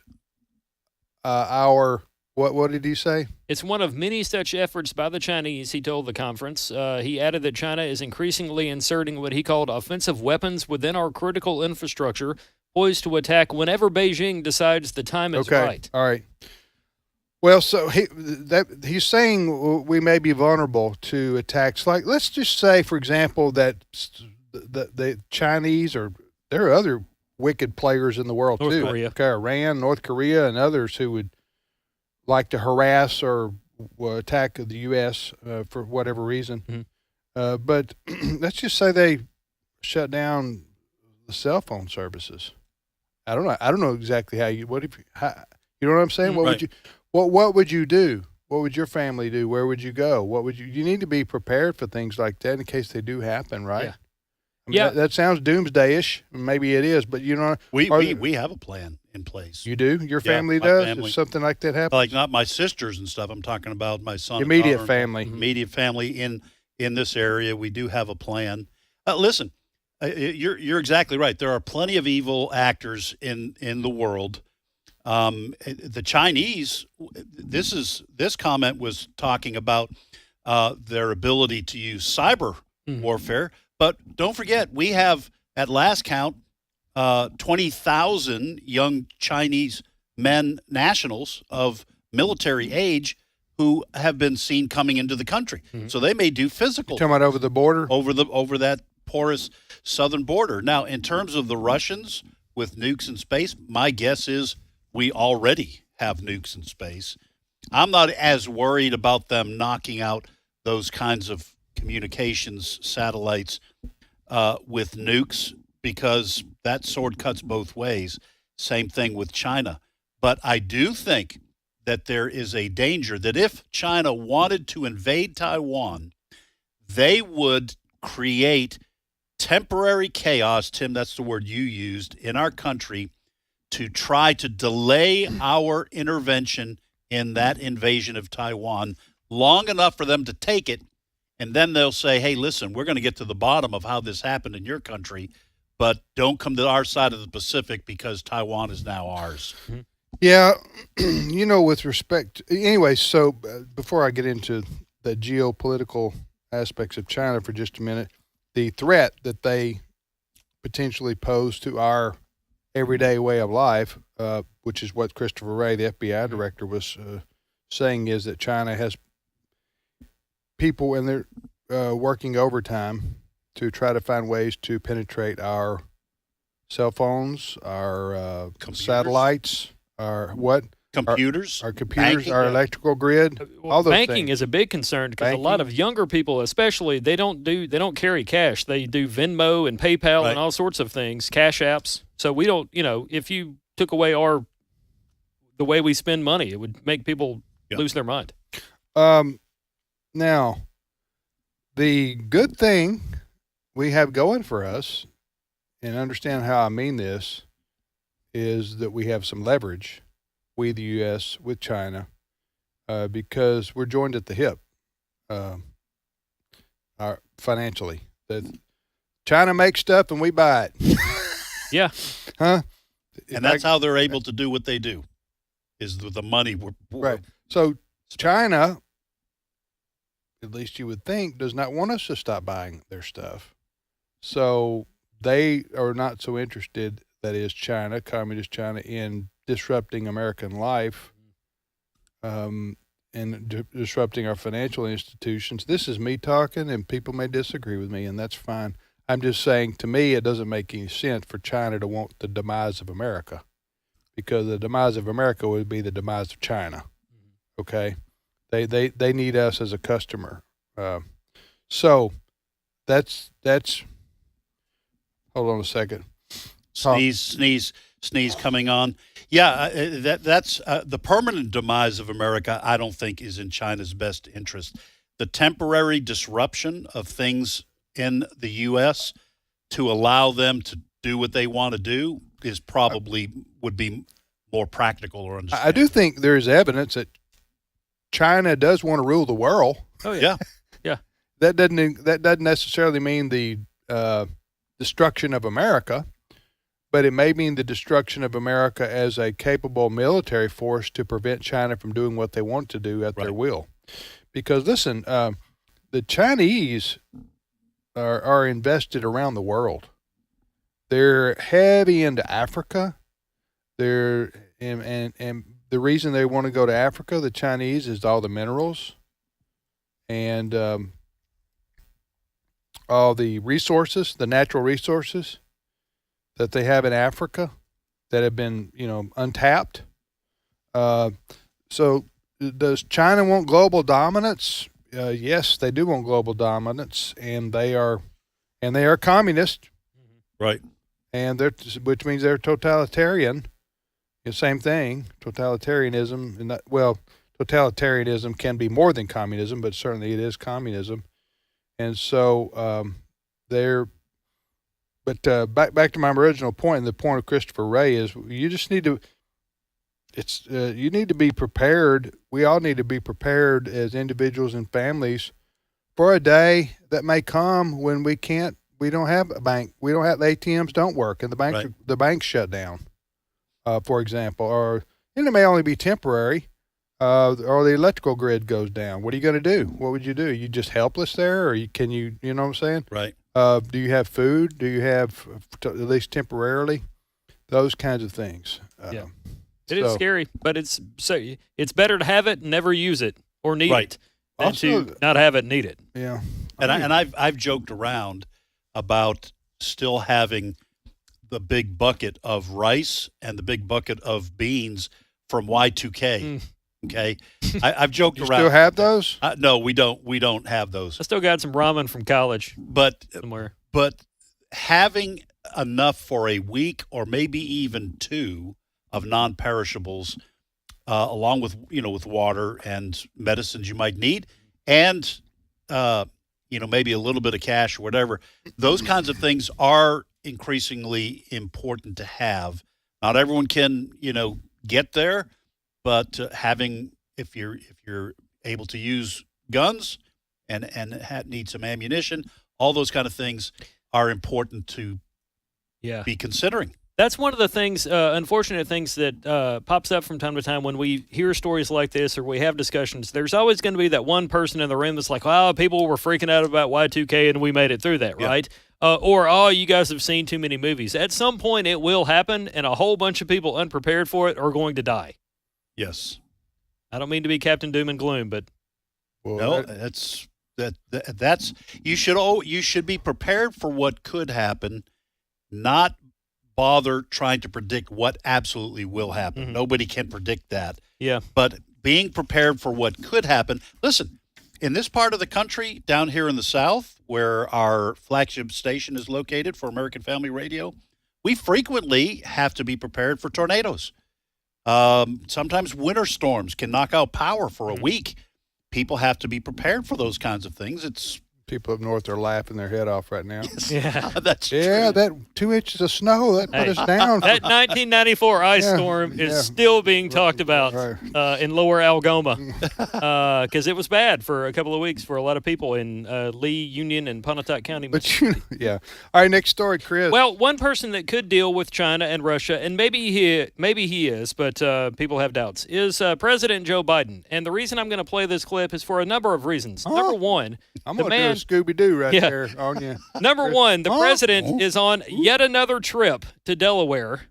our, what did he say? It's one of many such efforts by the Chinese, he told the conference. He added that China is increasingly inserting what he called offensive weapons within our critical infrastructure, poised to attack whenever Beijing decides the time is right. All right. Well, so he's saying we may be vulnerable to attacks. Like, let's just say, for example, that the Chinese, or there are other wicked players in the world North too. Korea. Okay, Iran, North Korea, and others who would like to harass or attack the U.S. For whatever reason. Mm-hmm. But let's just say they shut down the cell phone services. I don't know. I don't know exactly how you. What if? You know what I'm saying? What would you? What would you do? What would your family do? Where would you go? What would you? You need to be prepared for things like that in case they do happen, right? Yeah. I mean, that sounds doomsday-ish. Maybe it is, but we have a plan in place. You do? Your family my does? family. If something like that happens? Like not my sisters and stuff. I'm talking about my son. Immediate family. Immediate family in this area. We do have a plan. Listen, you're exactly right. There are plenty of evil actors in the world. The Chinese. This comment was talking about their ability to use cyber warfare. But don't forget, we have, at last count, 20,000 young Chinese men nationals of military age who have been seen coming into the country. Mm-hmm. So they may do physical. You're talking about over the border? Over that porous southern border. Now, in terms of the Russians with nukes in space, my guess is we already have nukes in space. I'm not as worried about them knocking out those kinds of communications satellites with nukes, because that sword cuts both ways. Same thing with China. But I do think that there is a danger that if China wanted to invade Taiwan, they would create temporary chaos, Tim, that's the word you used, in our country to try to delay our intervention in that invasion of Taiwan long enough for them to take it. And then they'll say, hey, listen, we're going to get to the bottom of how this happened in your country, but don't come to our side of the Pacific because Taiwan is now ours. Mm-hmm. Yeah, with respect. Anyway, so before I get into the geopolitical aspects of China for just a minute, the threat that they potentially pose to our everyday way of life, which is what Christopher Wray, the FBI director, was saying, is that China has people and they're working overtime to try to find ways to penetrate our cell phones, our satellites, our what? Computers, our computers, banking, our electrical grid, all those banking things. is a big concern because a lot of younger people, especially, they don't carry cash. They do Venmo and PayPal and all sorts of things, cash apps. So we don't, if you took away the way we spend money, it would make people lose their mind. Now, the good thing we have going for us, and understand how I mean this, is that we have some leverage, we the U.S. with China, because we're joined at the hip, financially. That China makes stuff and we buy it. Yeah. Huh? And that's how they're able to do what they do, is with the money. Right. So China, at least you would think, does not want us to stop buying their stuff. So they are not so interested, that is China, communist China, in disrupting American life and disrupting our financial institutions. This is me talking, and people may disagree with me, and that's fine. I'm just saying, to me, it doesn't make any sense for China to want the demise of America, because the demise of America would be the demise of China. Okay? They need us as a customer. So that's hold on a second. Sneeze coming on. Yeah, that's the permanent demise of America, I don't think is in China's best interest. The temporary disruption of things in the U.S. to allow them to do what they want to do is probably would be more practical or understandable. I do think there is evidence that China does want to rule the world. Oh yeah. Yeah. That doesn't necessarily mean the destruction of America, but it may mean the destruction of America as a capable military force to prevent China from doing what they want to do at their will. Because listen, the Chinese are invested around the world. They're heavy into Africa. They're and the reason they want to go to Africa, the Chinese, is all the minerals and all the resources, the natural resources that they have in Africa that have been, untapped. So does China want global dominance? Yes, they do want global dominance, and they are communist, Right. and which means they're totalitarian. The same thing, totalitarianism, and totalitarianism can be more than communism, but certainly it is communism, and so they're. But back to my original point, and the point of Christopher Wray is you just need to. You need to be prepared. We all need to be prepared as individuals and families for a day that may come when we don't have a bank. We don't have, the ATMs don't work and the banks shut down, for example, or it may only be temporary, or the electrical grid goes down. What are you going to do? What would you do? You just helpless there, or you know what I'm saying? Right. Do you have food? Do you have, at least temporarily, those kinds of things? Yeah. It is scary, but it's better to have it and never use it or need it than to not have it and need it. Yeah, and I've joked around about still having the big bucket of rice and the big bucket of beans from Y2K. Okay, I've joked around. Still have those? No, we don't. We don't have those. I still got some ramen from college, somewhere. But having enough for a week or maybe even 2 of non-perishables, along with with water and medicines you might need, and maybe a little bit of cash or whatever. Those kinds of things are increasingly important to have. Not everyone can get there, but having if you're able to use guns and need some ammunition, all those kind of things are important to be considering. That's one of the things, unfortunate things that pops up from time to time when we hear stories like this or we have discussions. There's always going to be that one person in the room that's like, "Oh, people were freaking out about Y2K and we made it through that, right?" Or, "Oh, you guys have seen too many movies." At some point, it will happen, and a whole bunch of people unprepared for it are going to die. Yes. I don't mean to be Captain Doom and Gloom, but that's you should be prepared for what could happen, not bother trying to predict what absolutely will happen. Mm-hmm. Nobody can predict that. Yeah. But being prepared for what could happen. Listen, in this part of the country, down here in the South, where our flagship station is located for American Family Radio, we frequently have to be prepared for tornadoes. Sometimes winter storms can knock out power for a week. People have to be prepared for those kinds of things. It's people up north are laughing their head off right now. Yeah, that's true. That 2 inches of snow that put us down. That 1994 ice storm is still being talked about in Lower Algoma because it was bad for a couple of weeks for a lot of people in Lee, Union, and Pontotoc County. But all right, next story, Chris. Well, one person that could deal with China and Russia, and maybe he is, but people have doubts, is President Joe Biden. And the reason I'm going to play this clip is for a number of reasons. Number one, I'm going to do a Scooby-Doo there on you. Number one, the president is on yet another trip to Delaware,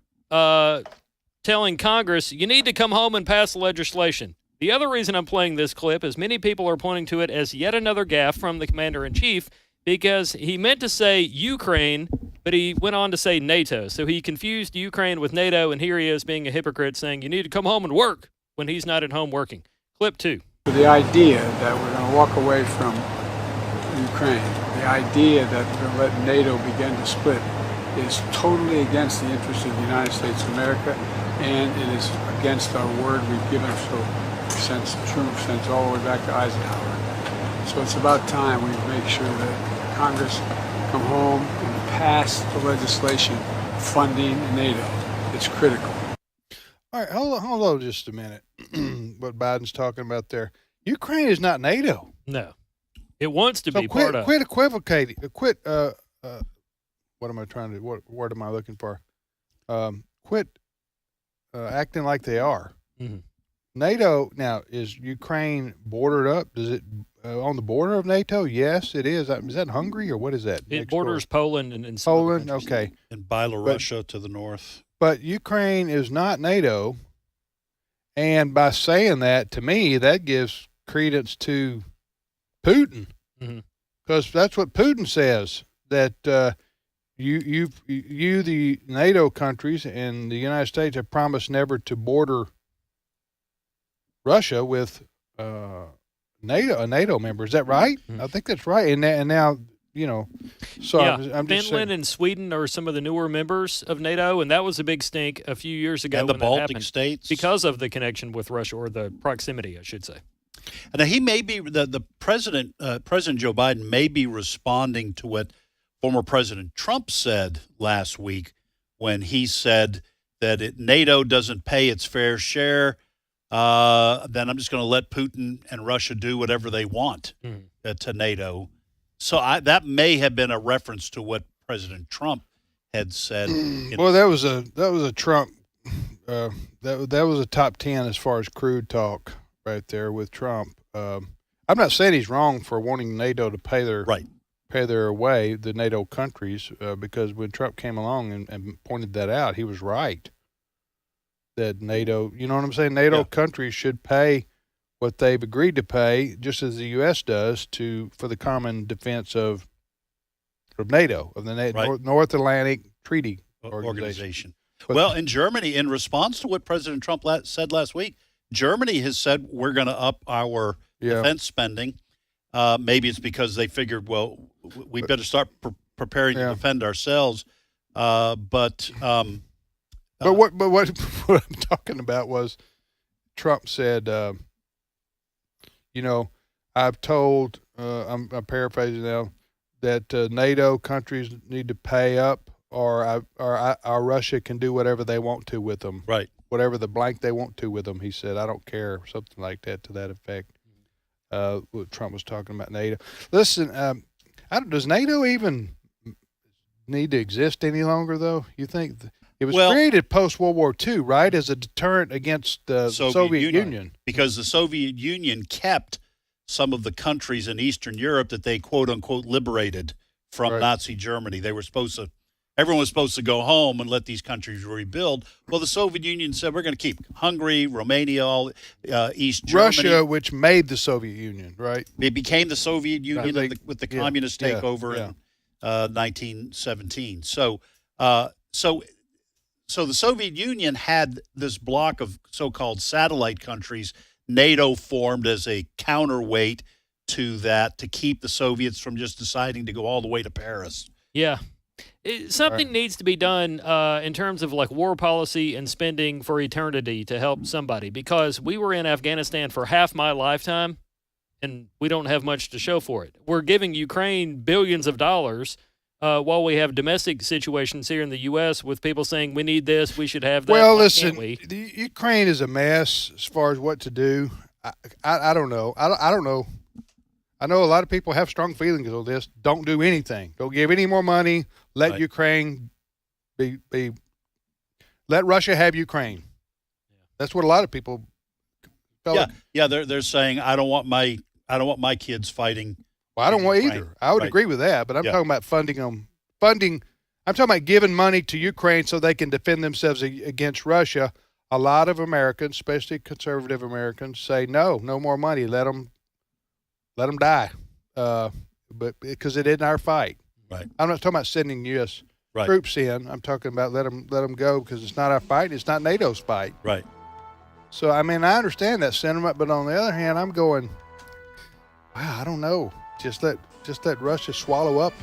telling Congress, you need to come home and pass legislation. The other reason I'm playing this clip is many people are pointing to it as yet another gaffe from the commander-in-chief because he meant to say Ukraine, but he went on to say NATO. So he confused Ukraine with NATO, and here he is being a hypocrite saying you need to come home and work when he's not at home working. Clip 2. The idea that we're going to walk away from Ukraine, the idea that we're going to let NATO begin to split is totally against the interests of the United States of America, and it is against our word we've given since all the way back to Eisenhower. So it's about time we make sure that Congress come home and pass the legislation funding NATO. It's critical. All right, hold on just a minute. What Biden's talking about there. Ukraine is not NATO. No. It wants to be part of. Quit equivocating. Quit. What am I trying to? What word am I looking for? Quit acting like they are. Mm-hmm. NATO now, is Ukraine bordered up? Does it on the border of NATO? Yes, it is. Is that Hungary or what is that? It borders Poland and Poland. Okay, and Belarus to the north. But Ukraine is not NATO, and by saying that, to me, that gives credence to Putin, because that's what Putin says, that you the NATO countries and the United States have promised never to border Russia with a NATO member. Is that right? I think that's right. And now, so yeah, I'm just Finland saying. and Sweden are some of the newer members of NATO, and that was a big stink a few years ago. And the when that Baltic happened states. because of the connection with Russia, or the proximity, I should say. Now he may be the president. President Joe Biden may be responding to what former President Trump said last week when he said that NATO doesn't pay its fair share. Then I'm just going to let Putin and Russia do whatever they want to NATO. So that may have been a reference to what President Trump had said. Well, that was a Trump. That was a top 10 as far as crude talk right there with Trump. I'm not saying he's wrong for wanting NATO to pay their way, the NATO countries, because when Trump came along and pointed that out, he was right. That NATO, you know what I'm saying? NATO countries should pay what they've agreed to pay, just as the U.S. does for the common defense of NATO, of the North Atlantic Treaty Organization. Well, in Germany, in response to what President Trump said last week, Germany has said we're going to up our defense spending. Maybe it's because they figured, well, we better start preparing to defend ourselves. But what I'm talking about was Trump said, I've told, I'm paraphrasing now, that NATO countries need to pay up, or Russia can do whatever they want to with them. Right. Whatever the blank they want to with them, he said. I don't care, something like that, to that effect. What Trump was talking about NATO. Listen, does NATO even need to exist any longer, though? You think it was created post-World War II, right, as a deterrent against the Soviet Union? Because the Soviet Union kept some of the countries in Eastern Europe that they, quote-unquote, liberated from Nazi Germany. Everyone was supposed to go home and let these countries rebuild. Well, the Soviet Union said, we're going to keep Hungary, Romania, all East Germany. Russia, which made the Soviet Union, right? It became the Soviet Union with the communist takeover in 1917. So the Soviet Union had this block of so-called satellite countries. NATO formed as a counterweight to that to keep the Soviets from just deciding to go all the way to Paris. Yeah. Something needs to be done in terms of like war policy and spending for eternity to help somebody, because we were in Afghanistan for half my lifetime and we don't have much to show for it. We're giving Ukraine billions of dollars while we have domestic situations here in the U.S. with people saying we need this, we should have that. Well, listen, the Ukraine is a mess as far as what to do. I don't know. I don't know. I know a lot of people have strong feelings on this. Don't do anything. Don't give any more money. Let Ukraine be. Let Russia have Ukraine. That's what a lot of people. They're saying I don't want my kids fighting. Well, I don't want either. I would agree with that, but I'm talking about funding them. I'm talking about giving money to Ukraine so they can defend themselves against Russia. A lot of Americans, especially conservative Americans, say no more money. Let them die, but because it isn't our fight. Right. I'm not talking about sending U.S. troops in. I'm talking about let them go because it's not our fight. It's not NATO's fight. Right. So I mean, I understand that sentiment, but on the other hand, I'm going, wow, I don't know. Just let Russia swallow up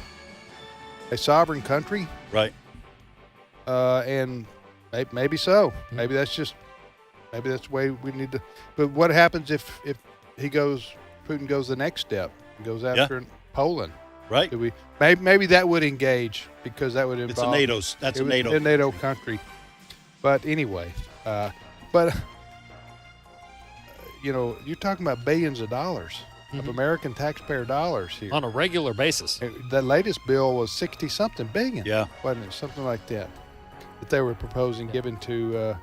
a sovereign country. Right. And maybe so. Maybe that's the way we need to. But what happens if Putin goes the next step, goes after Poland? Right. Maybe that would engage, because that would involve. That's a NATO country. But anyway, you're talking about billions of dollars of American taxpayer dollars here on a regular basis. The latest bill was 60-something billion. Yeah, wasn't it? Something like that they were proposing giving to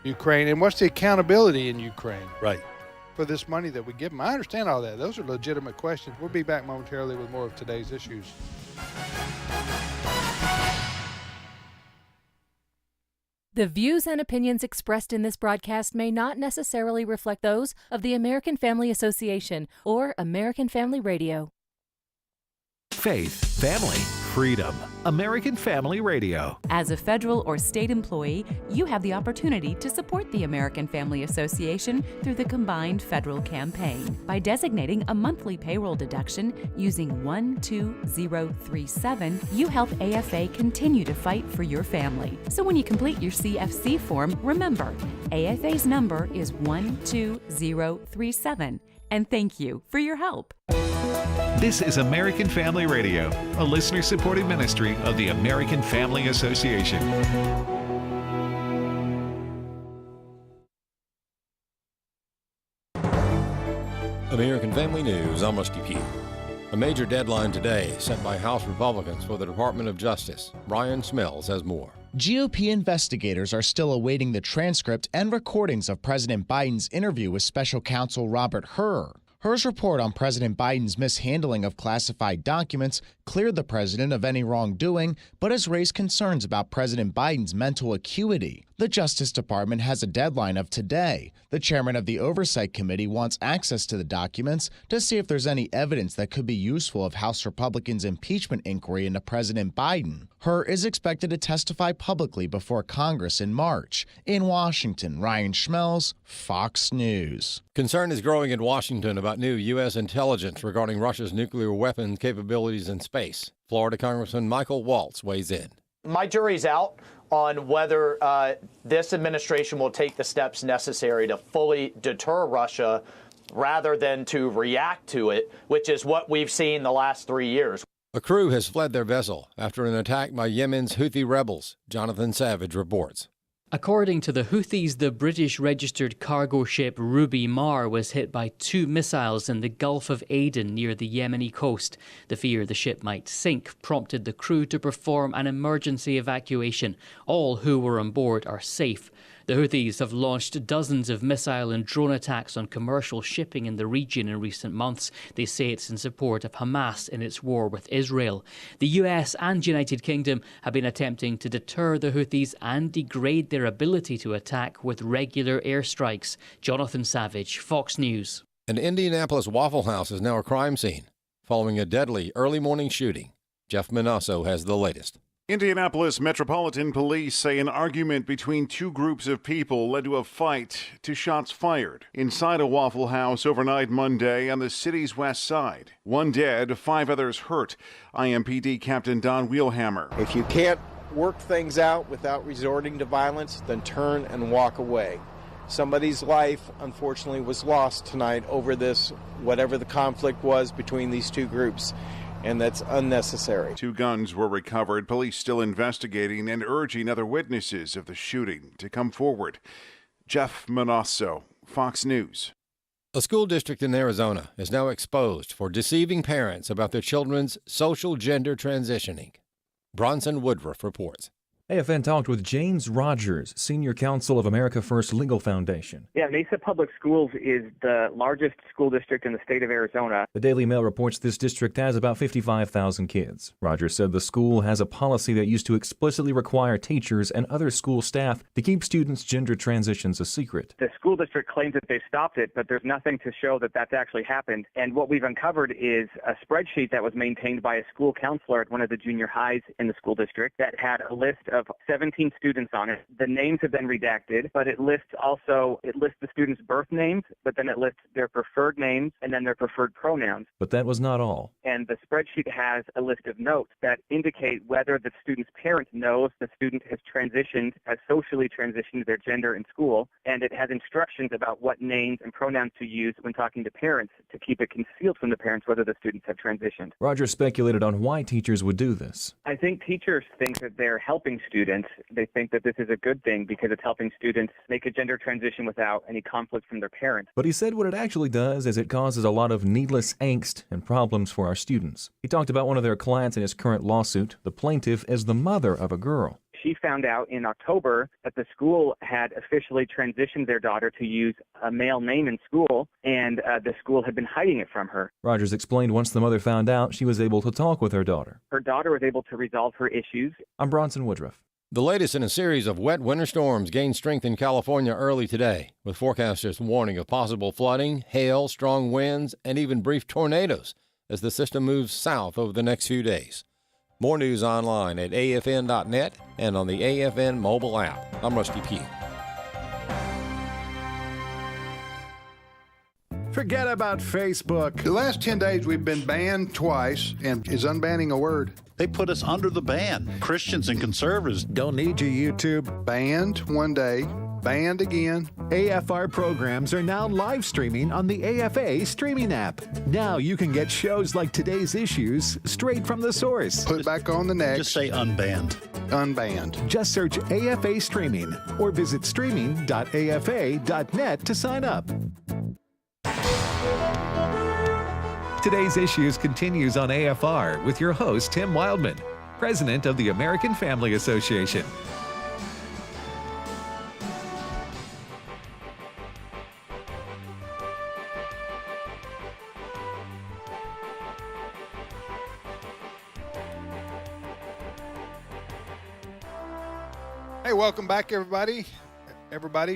Ukraine. And what's the accountability in Ukraine? Right. For this money that we give them. I understand all that. Those are legitimate questions. We'll be back momentarily with more of today's issues. The views and opinions expressed in this broadcast may not necessarily reflect those of the American Family Association or American Family Radio. faith, family, freedom. American Family Radio. As a federal or state employee, you have the opportunity to support the American Family Association through the combined federal campaign. By designating a monthly payroll deduction using 12037, you help AFA continue to fight for your family. So when you complete your CFC form, remember, AFA's number is 12037. And thank you for your help. This is American Family Radio, a listener-supported ministry of the American Family Association. American Family News, I'm Rusty Pugh. A major deadline today set by House Republicans for the Department of Justice. Brian Smells has more. GOP investigators are still awaiting the transcript and recordings of President Biden's interview with special counsel Robert Hur. Hur's report on President Biden's mishandling of classified documents cleared the president of any wrongdoing, but has raised concerns about President Biden's mental acuity. The Justice Department has a deadline of today. The chairman of the Oversight Committee wants access to the documents to see if there's any evidence that could be useful of House Republicans' impeachment inquiry into President Biden. Hur is expected to testify publicly before Congress in March. In Washington, Ryan Schmelz, Fox News. Concern is growing in Washington about new U.S. intelligence regarding Russia's nuclear weapons capabilities in space. Florida Congressman Michael Waltz weighs in. My jury's out on whether this administration will take the steps necessary to fully deter Russia rather than to react to it, which is what we've seen the last 3 years. A crew has fled their vessel after an attack by Yemen's Houthi rebels. Jonathan Savage reports. According to the Houthis, the British-registered cargo ship Ruby Mar was hit by 2 missiles in the Gulf of Aden near the Yemeni coast. The fear the ship might sink prompted the crew to perform an emergency evacuation. All who were on board are safe. The Houthis have launched dozens of missile and drone attacks on commercial shipping in the region in recent months. They say it's in support of Hamas in its war with Israel. The US and United Kingdom have been attempting to deter the Houthis and degrade their ability to attack with regular airstrikes. Jonathan Savage, Fox News. An Indianapolis Waffle House is now a crime scene following a deadly early morning shooting. Jeff Manasso has the latest. Indianapolis Metropolitan Police say an argument between 2 groups of people led to a fight to shots fired inside a Waffle House overnight Monday on the city's west side. 1 dead, 5 others hurt. IMPD Captain Don Wheelhammer. If you can't work things out without resorting to violence, then turn and walk away. Somebody's life, unfortunately, was lost tonight over this, whatever the conflict was between these 2 groups. And that's unnecessary. 2 guns were recovered. Police still investigating and urging other witnesses of the shooting to come forward. Jeff Manasso, Fox News. A school district in Arizona is now exposed for deceiving parents about their children's social gender transitioning. Bronson Woodruff reports. AFN talked with James Rogers, Senior Counsel of America First Legal Foundation. Yeah, Mesa Public Schools is the largest school district in the state of Arizona. The Daily Mail reports this district has about 55,000 kids. Rogers said the school has a policy that used to explicitly require teachers and other school staff to keep students' gender transitions a secret. The school district claims that they've stopped it, but there's nothing to show that that's actually happened. And what we've uncovered is a spreadsheet that was maintained by a school counselor at one of the junior highs in the school district that had a list of 17 students on it. The names have been redacted, but it lists the students' birth names, but then it lists their preferred names and then their preferred pronouns. But that was not all. And the spreadsheet has a list of notes that indicate whether the student's parent knows the student has socially transitioned their gender in school, and it has instructions about what names and pronouns to use when talking to parents to keep it concealed from the parents whether the students have transitioned. Rogers speculated on why teachers would do this. I think teachers think that they're helping students. They think that this is a good thing because it's helping students make a gender transition without any conflict from their parents. But he said what it actually does is it causes a lot of needless angst and problems for our students. He talked about one of their clients in his current lawsuit. The plaintiff is the mother of a girl. She found out in October that the school had officially transitioned their daughter to use a male name in school, and the school had been hiding it from her. Rogers explained once the mother found out, she was able to talk with her daughter. Her daughter was able to resolve her issues. I'm Bronson Woodruff. The latest in a series of wet winter storms gained strength in California early today, with forecasters warning of possible flooding, hail, strong winds, and even brief tornadoes as the system moves south over the next few days. More news online at afn.net and on the AFN mobile app. I'm Rusty Pugh. Forget about Facebook. The last 10 days we've been banned twice, and is unbanning a word? They put us under the ban. Christians and conservatives don't need you, YouTube. Banned one day, banned again. AFR programs are now live streaming on the AFA streaming app. Now you can get shows like Today's Issues straight from the source. Put back on the next. Just say unbanned. Unbanned. Just search AFA Streaming or visit streaming.afa.net to sign up. Today's Issues continues on AFR with your host, Tim Wildman, president of the American Family Association. Hey, welcome back, everybody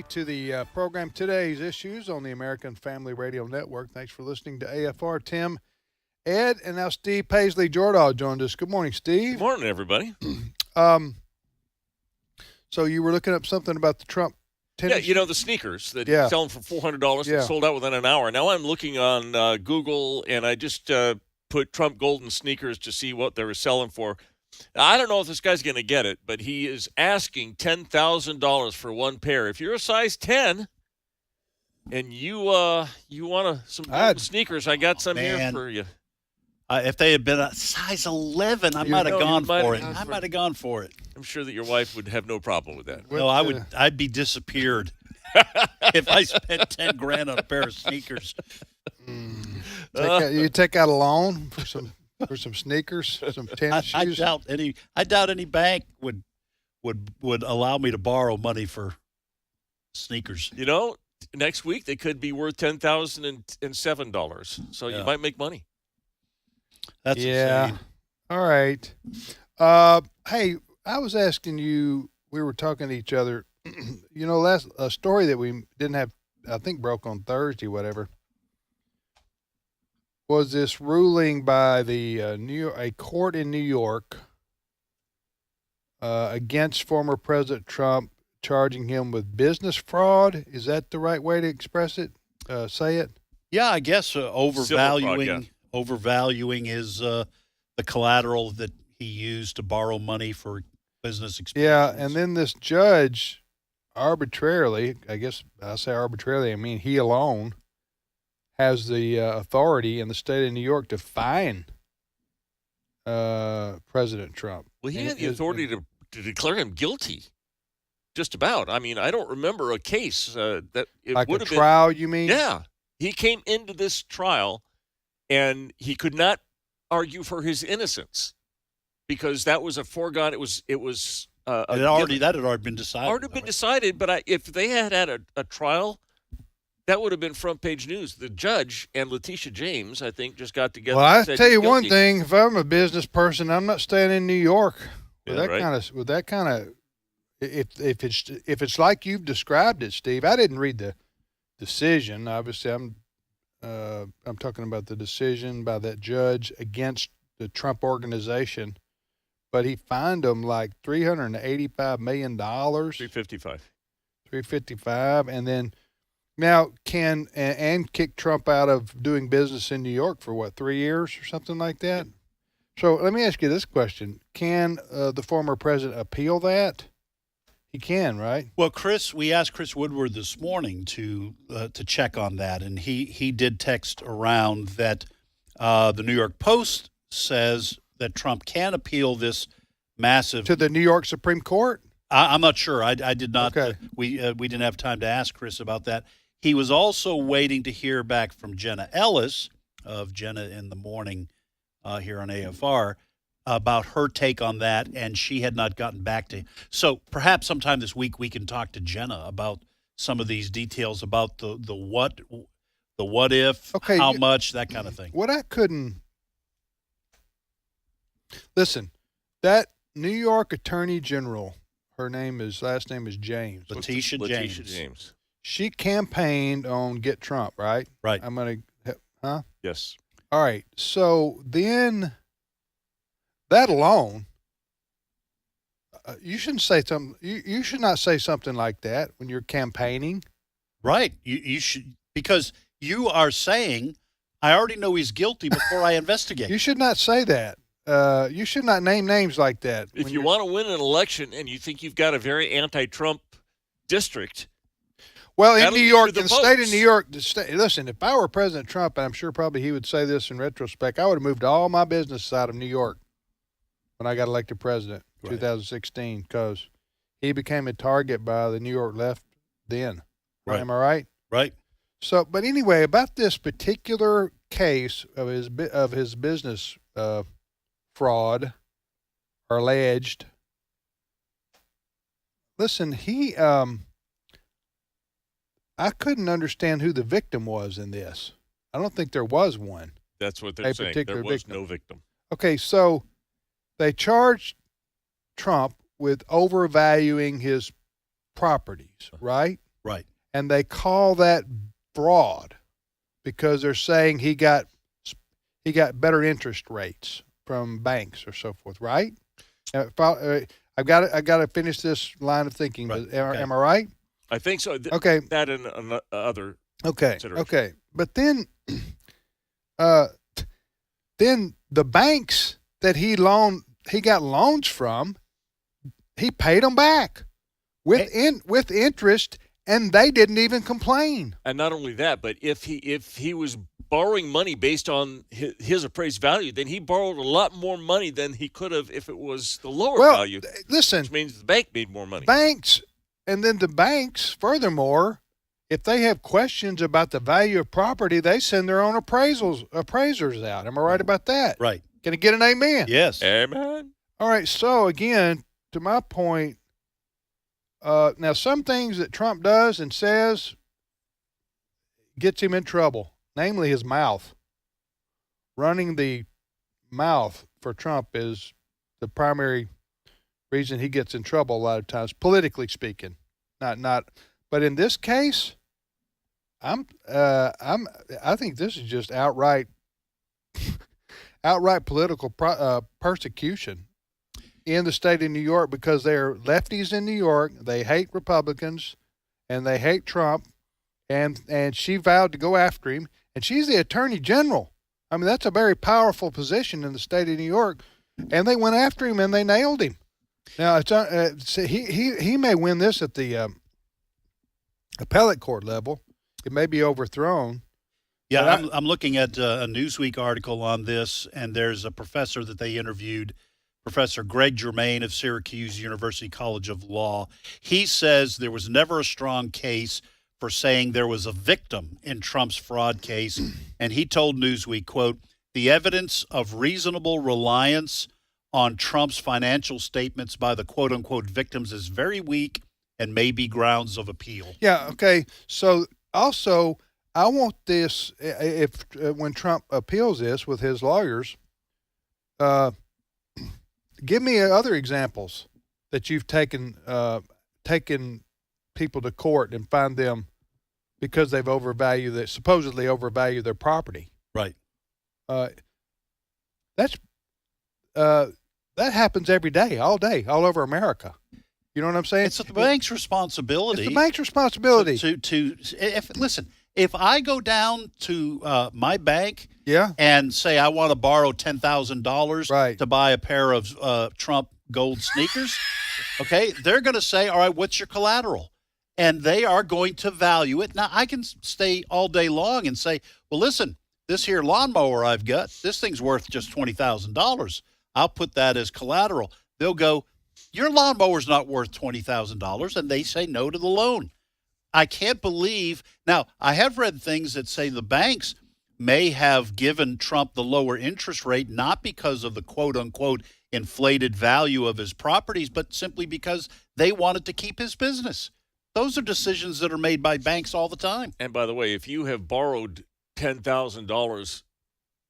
to the program Today's Issues on the American Family Radio Network. Thanks for listening to AFR. Tim, Ed, and now Steve Paisley Jordahl joined us. Good morning, Steve. Good morning, everybody. So you were looking up something about the Trump tennis? Yeah, the sneakers that sell them for $400 and sold out within an hour. Now I'm looking on Google, and I just put Trump golden sneakers to see what they were selling for. I don't know if this guy's going to get it, but he is asking $10,000 for one pair. If you're a size 10 and you want some sneakers, I got some here for you. If they had been a size 11, I might have gone for it. I might have gone for it. I'm sure that your wife would have no problem with that. No, I'd be disappeared if I spent $10,000 on a pair of sneakers. You take out a loan for some sneakers, some tennis shoes. I doubt any bank would allow me to borrow money for sneakers. Next week they could be worth $10,007. So you might make money. That's insane. All right. Hey, I was asking you. We were talking to each other. Last a story that we didn't have. I think broke on Thursday. Whatever. Was this ruling by the a court in New York against former President Trump, charging him with business fraud? Is that the right way to express it? Say it? Yeah, I guess overvaluing fraud, overvaluing his the collateral that he used to borrow money for business experience. Yeah, and then this judge arbitrarily, I guess I say arbitrarily, I mean he alone, has the authority in the state of New York to fine President Trump. Well, he had the authority to declare him guilty. Just about. I mean, I don't remember a case that it like would a have trial, you mean? Yeah. He came into this trial, and he could not argue for his innocence because that was a foregone. It was. That had already been decided. Already been decided, but if they had a trial, that would have been front page news. The judge and Letitia James, I think, just got together. Well, I and said tell you he's one guilty. thing: if I'm a business person, I'm not staying in New York with Yeah, that right. kind of. If it's like you've described it, Steve. I didn't read the decision. Obviously, I'm talking about the decision by that judge against the Trump organization, but he fined them like $385 million. $355, and then now and kick Trump out of doing business in New York for what, 3 years or something like that. So let me ask you this question: can the former president appeal that? He can, right? Well, we asked Chris Woodward this morning to check on that, and he did text around that the New York Post says that Trump can appeal this massive to the New York Supreme Court. I'm not sure. I did not. Okay. We didn't have time to ask Chris about that. He was also waiting to hear back from Jenna Ellis of Jenna in the Morning here on AFR about her take on that, and she had not gotten back to him. So perhaps sometime this week we can talk to Jenna about some of these details about the what if, how much, that kind of thing. What I couldn't listen, that New York Attorney General, last name is James. Letitia James. She campaigned on Get Trump, right? Right. I'm gonna, huh? Yes. All right. So then that alone, you shouldn't say something. You should not say something like that when you're campaigning. Right. You should, because you are saying, I already know he's guilty before I investigate. You should not say that. You should not name names like that. If you want to win an election and you think you've got a very anti-Trump district, well, in that'll New get York, you the in the state of votes. New York, listen, if I were President Trump, and I'm sure probably he would say this in retrospect, I would have moved all my business out of New York when I got elected president in 2016, because he became a target by the New York left then. Right. Am I right? Right. So, but anyway, about this particular case of his business fraud or alleged. Listen, I couldn't understand who the victim was in this. I don't think there was one. That's what they're saying. There was victim. no victim. Okay, so they charged Trump with overvaluing his properties, right? Right. And they call that fraud because they're saying he got better interest rates from banks or so forth, right? I've got to finish this line of thinking. Right. Am I right? I think so. Okay. That and other consideration. Okay. But then the banks that he got loans from, he paid them back with interest, and they didn't even complain. And not only that, but if he was borrowing money based on his appraised value, then he borrowed a lot more money than he could have if it was the lower value. Listen, which means the bank made more money. And then the banks, furthermore, if they have questions about the value of property, they send their own appraisers out. Am I right about that? Right. Can I get an amen? Yes. Amen. All right. So again, to my point, now some things that Trump does and says gets him in trouble, namely his mouth. Running the mouth for Trump is the primary reason he gets in trouble a lot of times, politically speaking. But in this case, I think this is just outright political persecution in the state of New York, because they're lefties in New York. They hate Republicans and they hate Trump, and she vowed to go after him, and she's the attorney general. I mean, that's a very powerful position in the state of New York, and they went after him and they nailed him. Now, he may win this at the appellate court level. It may be overthrown. Yeah, I'm looking at a Newsweek article on this, and there's a professor that they interviewed, Professor Greg Germain of Syracuse University College of Law. He says there was never a strong case for saying there was a victim in Trump's fraud case, and he told Newsweek, quote, "The evidence of reasonable reliance on Trump's financial statements by the quote-unquote victims is very weak and may be grounds of appeal." Yeah, okay. So also, I want this, when Trump appeals this with his lawyers, give me other examples that you've taken people to court and find them because they've supposedly overvalued their property. Right. That happens every day, all over America. You know what I'm saying? It's the bank's responsibility. It's the bank's responsibility. If I go down to my bank Yeah. and say I want to borrow $10,000 to buy a pair of Trump gold sneakers, okay, they're going to say, all right, what's your collateral? And they are going to value it. Now, I can stay all day long and say, well, listen, this here lawnmower I've got, this thing's worth just $20,000. I'll put that as collateral. They'll go, your lawnmower's not worth $20,000, and they say no to the loan. I can't believe. Now, I have read things that say the banks may have given Trump the lower interest rate, not because of the quote-unquote inflated value of his properties, but simply because they wanted to keep his business. Those are decisions that are made by banks all the time. And by the way, if you have borrowed $10,000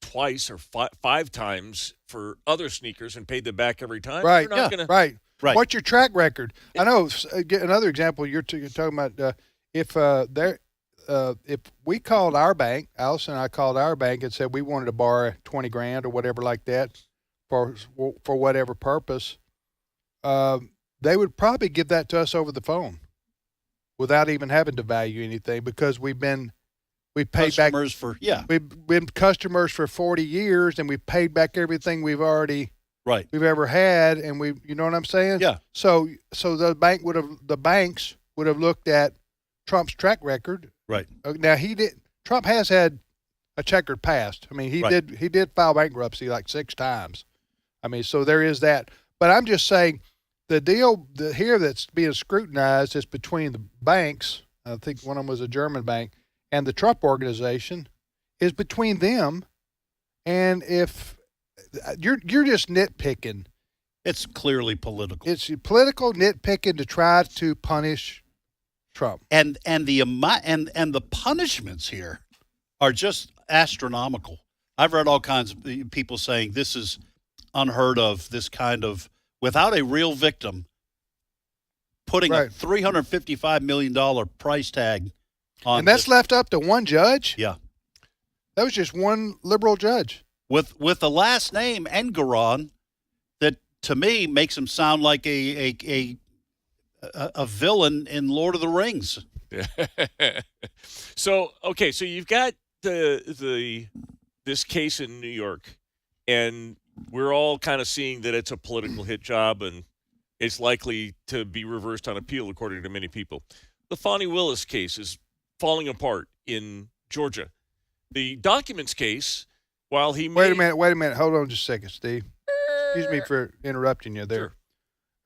twice or five times for other sneakers and paid them back every time, Right. you're not gonna, Right. Right. What's your track record? I know. Another example you're talking about. If if we called our bank, Allison and I called our bank and said we wanted to borrow $20,000 or whatever like that for whatever purpose, they would probably give that to us over the phone without even having to value anything, because we've paid customers back. We've been customers for 40 years, and we've paid back everything we've ever had, and you know what I'm saying? Yeah. So the banks would have looked at Trump's track record. Right. Now Trump has had a checkered past. I mean, he did file bankruptcy like 6 times. I mean, so there is that. But I'm just saying the deal here that's being scrutinized is between the banks. I think one of them was a German bank, and the Trump organization is between them. And if you're just nitpicking, it's clearly political. It's political nitpicking to try to punish Trump. And the punishments here are just astronomical. I've read all kinds of people saying this is unheard of, this kind of, without a real victim, putting a $355 million price tag on. And that's left up to one judge? Yeah. That was just one liberal judge. With the last name Engoron, that to me makes him sound like a villain in Lord of the Rings. So you've got this case in New York, and we're all kind of seeing that it's a political hit job, and it's likely to be reversed on appeal, according to many people. The Fani Willis case is falling apart in Georgia. The documents case, while he wait a minute, hold on just a second, Steve. Excuse me for interrupting you there. Sure.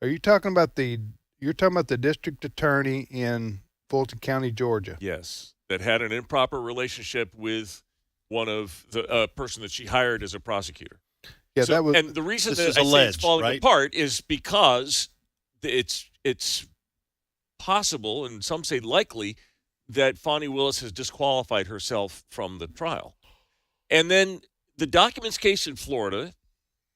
Are you talking about you're talking about the district attorney in Fulton County, Georgia? Yes, that had an improper relationship with one of the person that she hired as a prosecutor. Yeah, that was. And the reason that I say alleged, it's falling right? apart is because it's possible, and some say likely, that Fani Willis has disqualified herself from the trial. And then the documents case in Florida,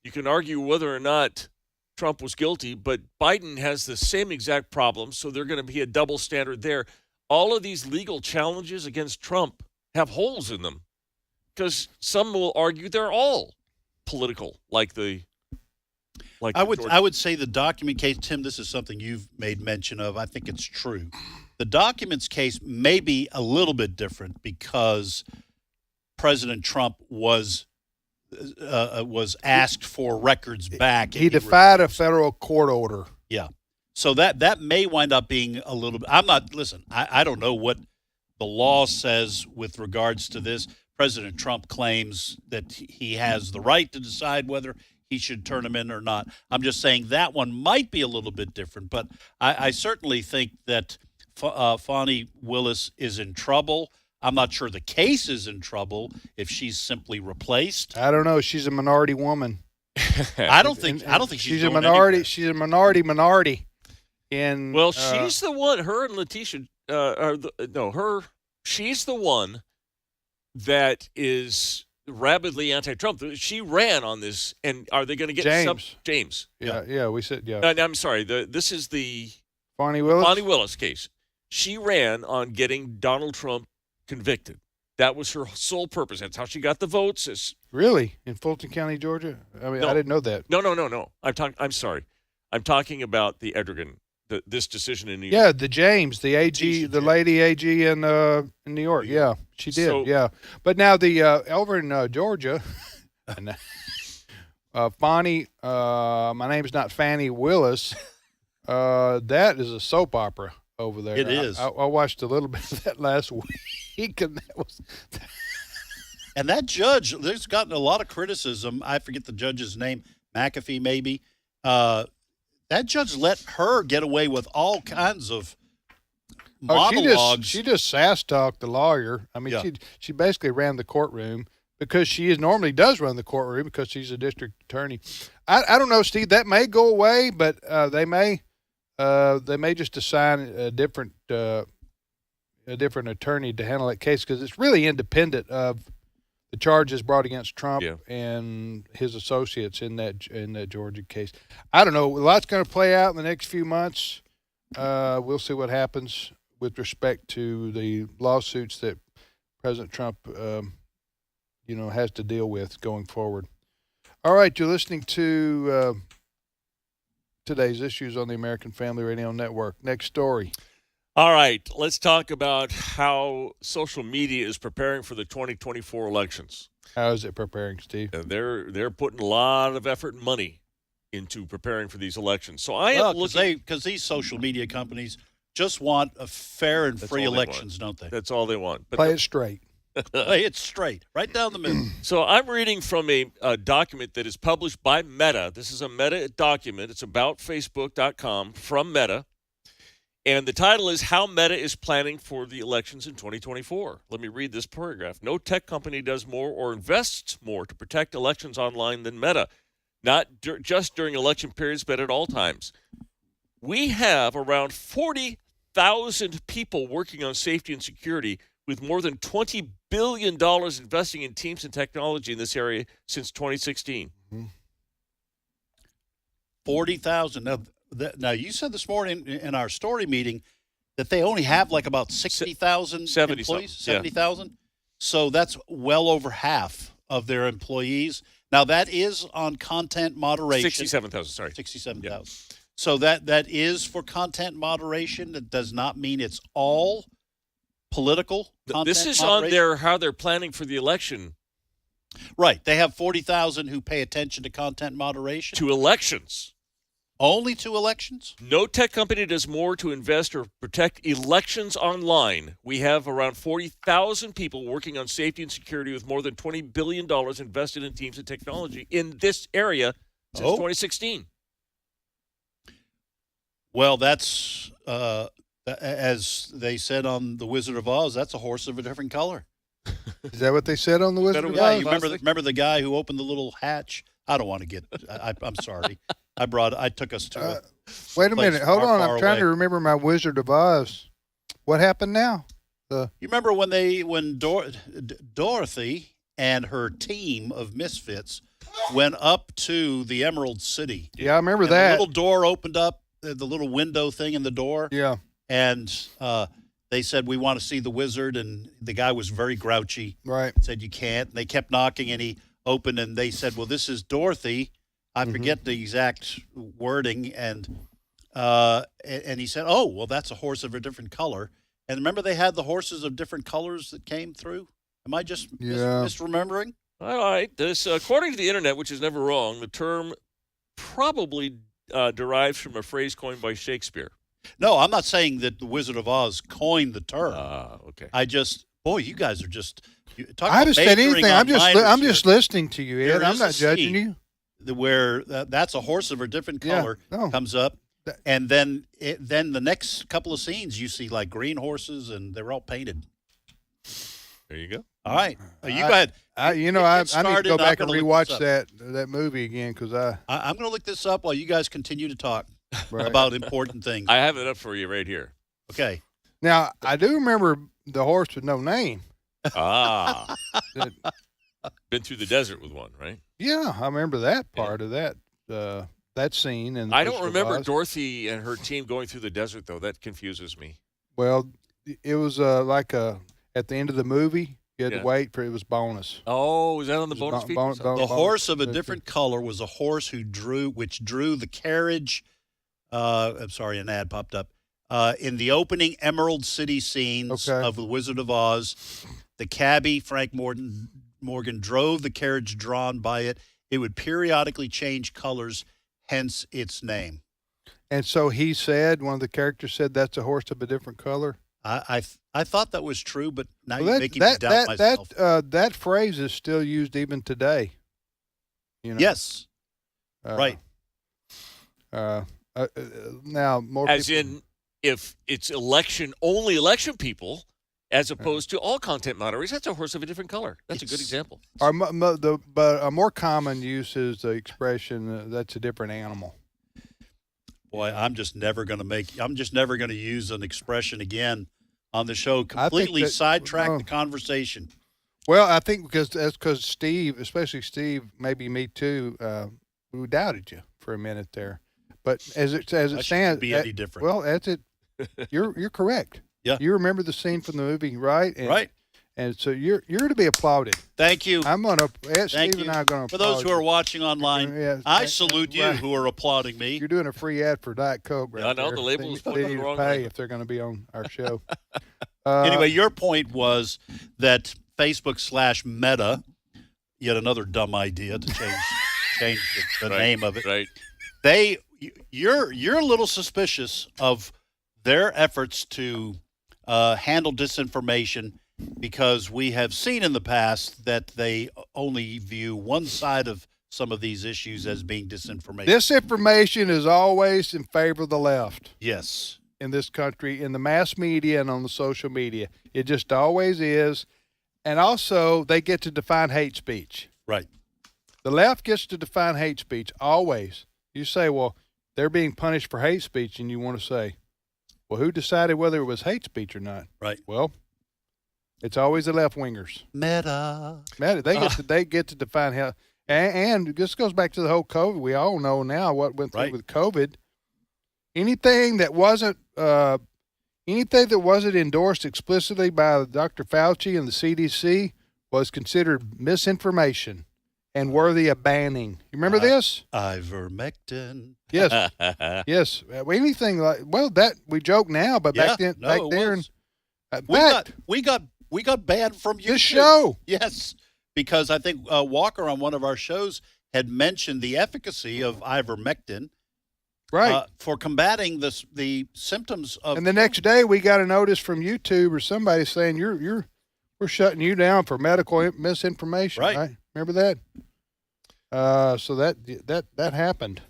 you can argue whether or not Trump was guilty, but Biden has the same exact problem, so they're going to be a double standard there. All of these legal challenges against Trump have holes in them, because some will argue they're all political, I would say the document case, Tim, this is something you've made mention of. I think it's true. The documents case may be a little bit different because President Trump was asked for records back. He defied a federal court order. Yeah. So that may wind up being a little bit. I don't know what the law says with regards to this. President Trump claims that he has the right to decide whether he should turn him in or not. I'm just saying that one might be a little bit different, but I certainly think that Fani Willis is in trouble. I'm not sure the case is in trouble if she's simply replaced. I don't know. She's a minority woman. I don't think she's a minority. Anywhere. She's a minority. And she's the one. Her and Letitia she's the one that is rabidly anti-Trump. She ran on this, and are they going to get James? Yeah, we said yeah. I'm sorry. This is the Fani Willis case. She ran on getting Donald Trump convicted. That was her sole purpose. That's how she got the votes. Really? In Fulton County, Georgia? I mean, I didn't know that. No. I'm sorry. I'm talking about the Edgerton, this decision in New York. Yeah, the James, the AG, the lady AG in New York. Yeah, she did. Yeah, but now the over in Georgia, Fani. My name's not Fani Willis. That is a soap opera over there. It is. I watched a little bit of that last week, and that was. And that judge, there's gotten a lot of criticism. I forget the judge's name, McAfee maybe. That judge let her get away with all kinds of monologues. She just sass talked the lawyer. I mean, she basically ran the courtroom because she normally does run the courtroom because she's a district attorney. I don't know, Steve. That may go away, but they may just assign a different attorney to handle that case because it's really independent of the charges brought against Trump and his associates in that Georgia case. I don't know. A lot's going to play out in the next few months. We'll see what happens with respect to the lawsuits that President Trump, has to deal with going forward. All right, you're listening to today's issues on the American Family Radio Network. Next story. All right, let's talk about how social media is preparing for the 2024 elections. How is it preparing, Steve? They're putting a lot of effort and money into preparing for these elections. So I am looking because these social media companies just want a fair and free elections, don't they? That's all they want. But Play it straight. Play it straight, right down the middle. So I'm reading from a document that is published by Meta. This is a Meta document. It's about Facebook.com from Meta. And the title is How Meta is Planning for the Elections in 2024. Let me read this paragraph. No tech company does more or invests more to protect elections online than Meta, not just during election periods, but at all times. We have around 40,000 people working on safety and security, with more than $20 billion investing in teams and technology in this area since 2016. 40,000. Now, you said this morning in our story meeting that they only have like about 60,000 employees, 70,000. Yeah. So that's well over half of their employees. Now, that is on content moderation. 67,000, sorry. 67,000. Yeah. So that is for content moderation. That does not mean it's all political content. This is moderation. on how they're planning for the election. Right. They have 40,000 who pay attention to content moderation. To elections. Only to elections? No tech company does more to invest or protect elections online. We have around 40,000 people working on safety and security, with more than $20 billion invested in teams and technology in this area since 2016. Well, that's, as they said on The Wizard of Oz, that's a horse of a different color. Is that what they said on The Wizard of Oz? Yeah, you remember the guy who opened the little hatch? I don't want to get. I'm sorry. I took us to. Wait a minute. Hold on. I'm trying to remember my Wizard of Oz. What happened now? You remember when Dorothy and her team of misfits went up to the Emerald City? Yeah, I remember that. The little door opened up, the little window thing in the door. Yeah. And they said, "We want to see the wizard," and the guy was very grouchy. Right. Said, "You can't." And they kept knocking, and he opened, and they said, "Well, this is Dorothy." I forget the exact wording, and he said, "Oh, well, that's a horse of a different color." And remember, they had the horses of different colors that came through. Am I just misremembering? All right. This, according to the internet, which is never wrong, the term probably derives from a phrase coined by Shakespeare. No, I'm not saying that the Wizard of Oz coined the term. Okay. You guys are just. I haven't said anything. I'm just listening to you, Ed. I'm not judging you. Where that's a horse of a different color comes up, and then the next couple of scenes you see like green horses, and they're all painted. There you go. All right, you go ahead. I need to go back and rewatch that movie again because I'm going to look this up while you guys continue to talk about important things. I have it up for you right here. Okay. Now I do remember the horse with no name. Been through the desert with one, right? Yeah, I remember that part of that scene. And I don't remember Dorothy and her team going through the desert, though. That confuses me. Well, it was at the end of the movie, you had to wait for it was bonus. Oh, was that on the bonus feature? The horse of a different color was a horse which drew the carriage. I'm sorry, an ad popped up. In the opening Emerald City scenes of The Wizard of Oz, the cabbie, Frank Morgan, drove the carriage drawn by it. It would periodically change colors, hence its name. And so he said, one of the characters said, that's a horse of a different color? I thought that was true, but now you're making me doubt myself. That phrase is still used even today. Yes. Right. Now, more as people, in if it's only election people, as opposed to all content moderators, that's a horse of a different color. That's a good example. But a more common use is the expression that's a different animal. Boy, I'm just never going to use an expression again on the show. Completely sidetrack the conversation. Well, I think because Steve, especially Steve, maybe me too, we doubted you for a minute there. But as it stands, be any different. Well, you're correct. Yeah. You remember the scene from the movie, right? And, right. And so you're to be applauded. Thank you. I'm going to, Thank Steve you. and I are going to For those who are you. watching online, I salute you who are applauding me. You're doing a free ad for Diet Coke right I know, there. the label was They pointing need the to wrong pay way. if they're going to be on our show. Anyway, your point was that Facebook/Meta, yet another dumb idea to change the Right, name of it. Right. You're a little suspicious of their efforts to handle disinformation, because we have seen in the past that they only view one side of some of these issues as being disinformation. Disinformation is always in favor of the left. Yes. In this country, in the mass media and on the social media. It just always is. And also, they get to define hate speech. Right. The left gets to define hate speech, always. You say, well, they're being punished for hate speech, and you want to say, well, who decided whether it was hate speech or not? Right. Well, it's always the left-wingers. Meta. They get to define how. And this goes back to the whole COVID. We all know now what went through with COVID. Anything that wasn't endorsed explicitly by Dr. Fauci and the CDC was considered misinformation and worthy of banning. You remember this? Ivermectin. Yes. Yes. Anything like, well, that we joke now, but back then, we got banned from YouTube. This show. Yes, because I think Walker on one of our shows had mentioned the efficacy of ivermectin, right, for combating the symptoms of. And the next day, we got a notice from YouTube or somebody saying we're shutting you down for medical misinformation. Right? Remember that? So that happened.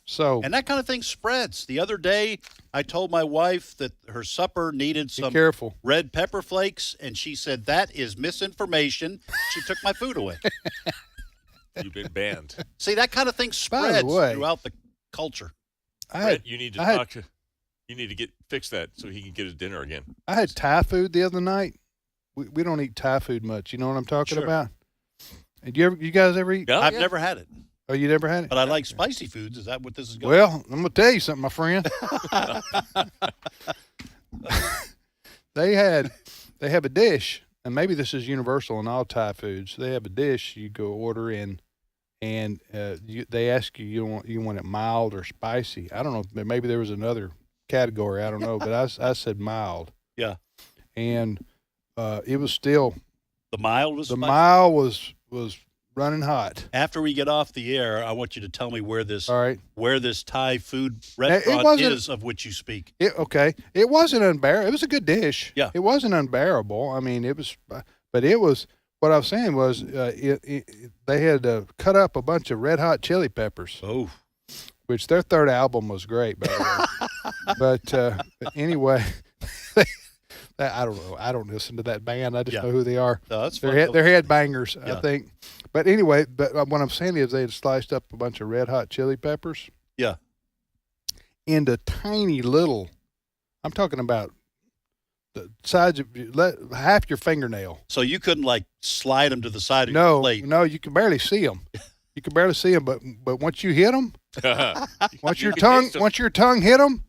So and that kind of thing spreads. The other day, I told my wife that her supper needed some red pepper flakes, and she said, that is misinformation. She took my food away. You've been banned. See, that kind of thing spreads throughout the culture. Brett, you need to fix that so he can get his dinner again. I had Thai food the other night. We don't eat Thai food much. You know what I'm talking about? You guys ever eat? I've never had it. Oh, you never had it? But I like spicy foods. Is that what this is going? Well, I'm going to tell you something, my friend. They have a dish, and maybe this is universal in all Thai foods. They have a dish you go order in, and they ask you want it mild or spicy. I don't know. Maybe there was another category. I don't know, but I said mild. Yeah. And it was still the mild was the spicy? mild was running hot. After we get off the air, I want you to tell me where this Thai food restaurant is of which you speak. Okay. It wasn't unbearable. It was a good dish. Yeah. It wasn't unbearable. I mean, but it was, what I was saying was they had cut up a bunch of red hot chili peppers. Oh. Which their third album was great, by the way. But anyway, I don't know. I don't listen to that band. I just know who they are. No, that's they're headbangers, I think. But anyway, what I'm saying is they had sliced up a bunch of red hot chili peppers. Yeah. Into tiny little, I'm talking about the size of half your fingernail. So you couldn't slide them to the side of your plate? No, you can barely see them. You can barely see them, but once you hit them, once your tongue hit them.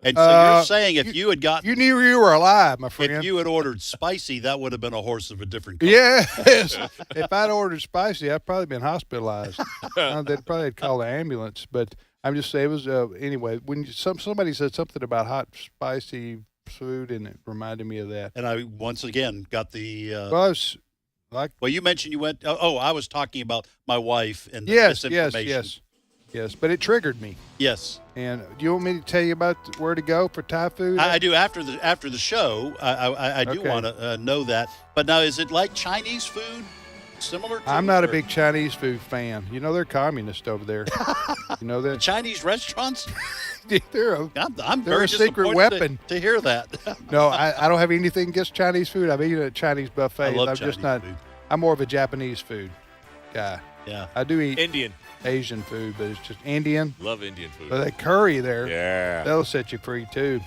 And so you're saying if you had gotten... You knew you were alive, my friend. If you had ordered spicy, that would have been a horse of a different color. Yes. If I'd ordered spicy, I'd probably been hospitalized. They'd probably call the ambulance. But I'm just saying, it was, anyway, when somebody said something about hot, spicy food, and it reminded me of that. And I, once again, got the... well, you mentioned you went... I was talking about my wife and the misinformation. Yes, but it triggered me. Yes. And do you want me to tell you about where to go for Thai food? I do after the show. I do want to know that. But now, is it like Chinese food? Similar to I'm not a big Chinese food fan. You know, they're communist over there. You know that? Chinese restaurants? I'm very a secret weapon. To hear that. No, I don't have anything against Chinese food. I've eaten at Chinese buffets. I love I'm Chinese just not. food. I'm more of a Japanese food guy. Yeah. I do eat Indian. Asian food, but it's just Indian. Love Indian food. But that curry there, that'll set you free too.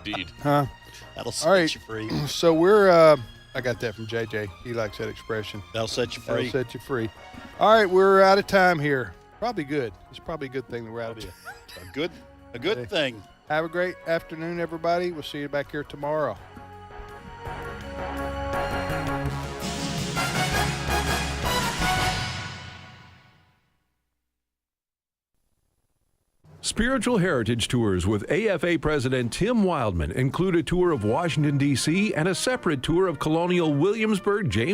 Indeed. Huh? That'll set you free. So we're, I got that from JJ. He likes that expression. That'll set you free. That'll set you free. All right, we're out of time here. Probably good. It's probably a good thing that we're out of time. Good. A good thing. Have a great afternoon, everybody. We'll see you back here tomorrow. Spiritual Heritage Tours with AFA President Tim Wildman include a tour of Washington, D.C. and a separate tour of Colonial Williamsburg, James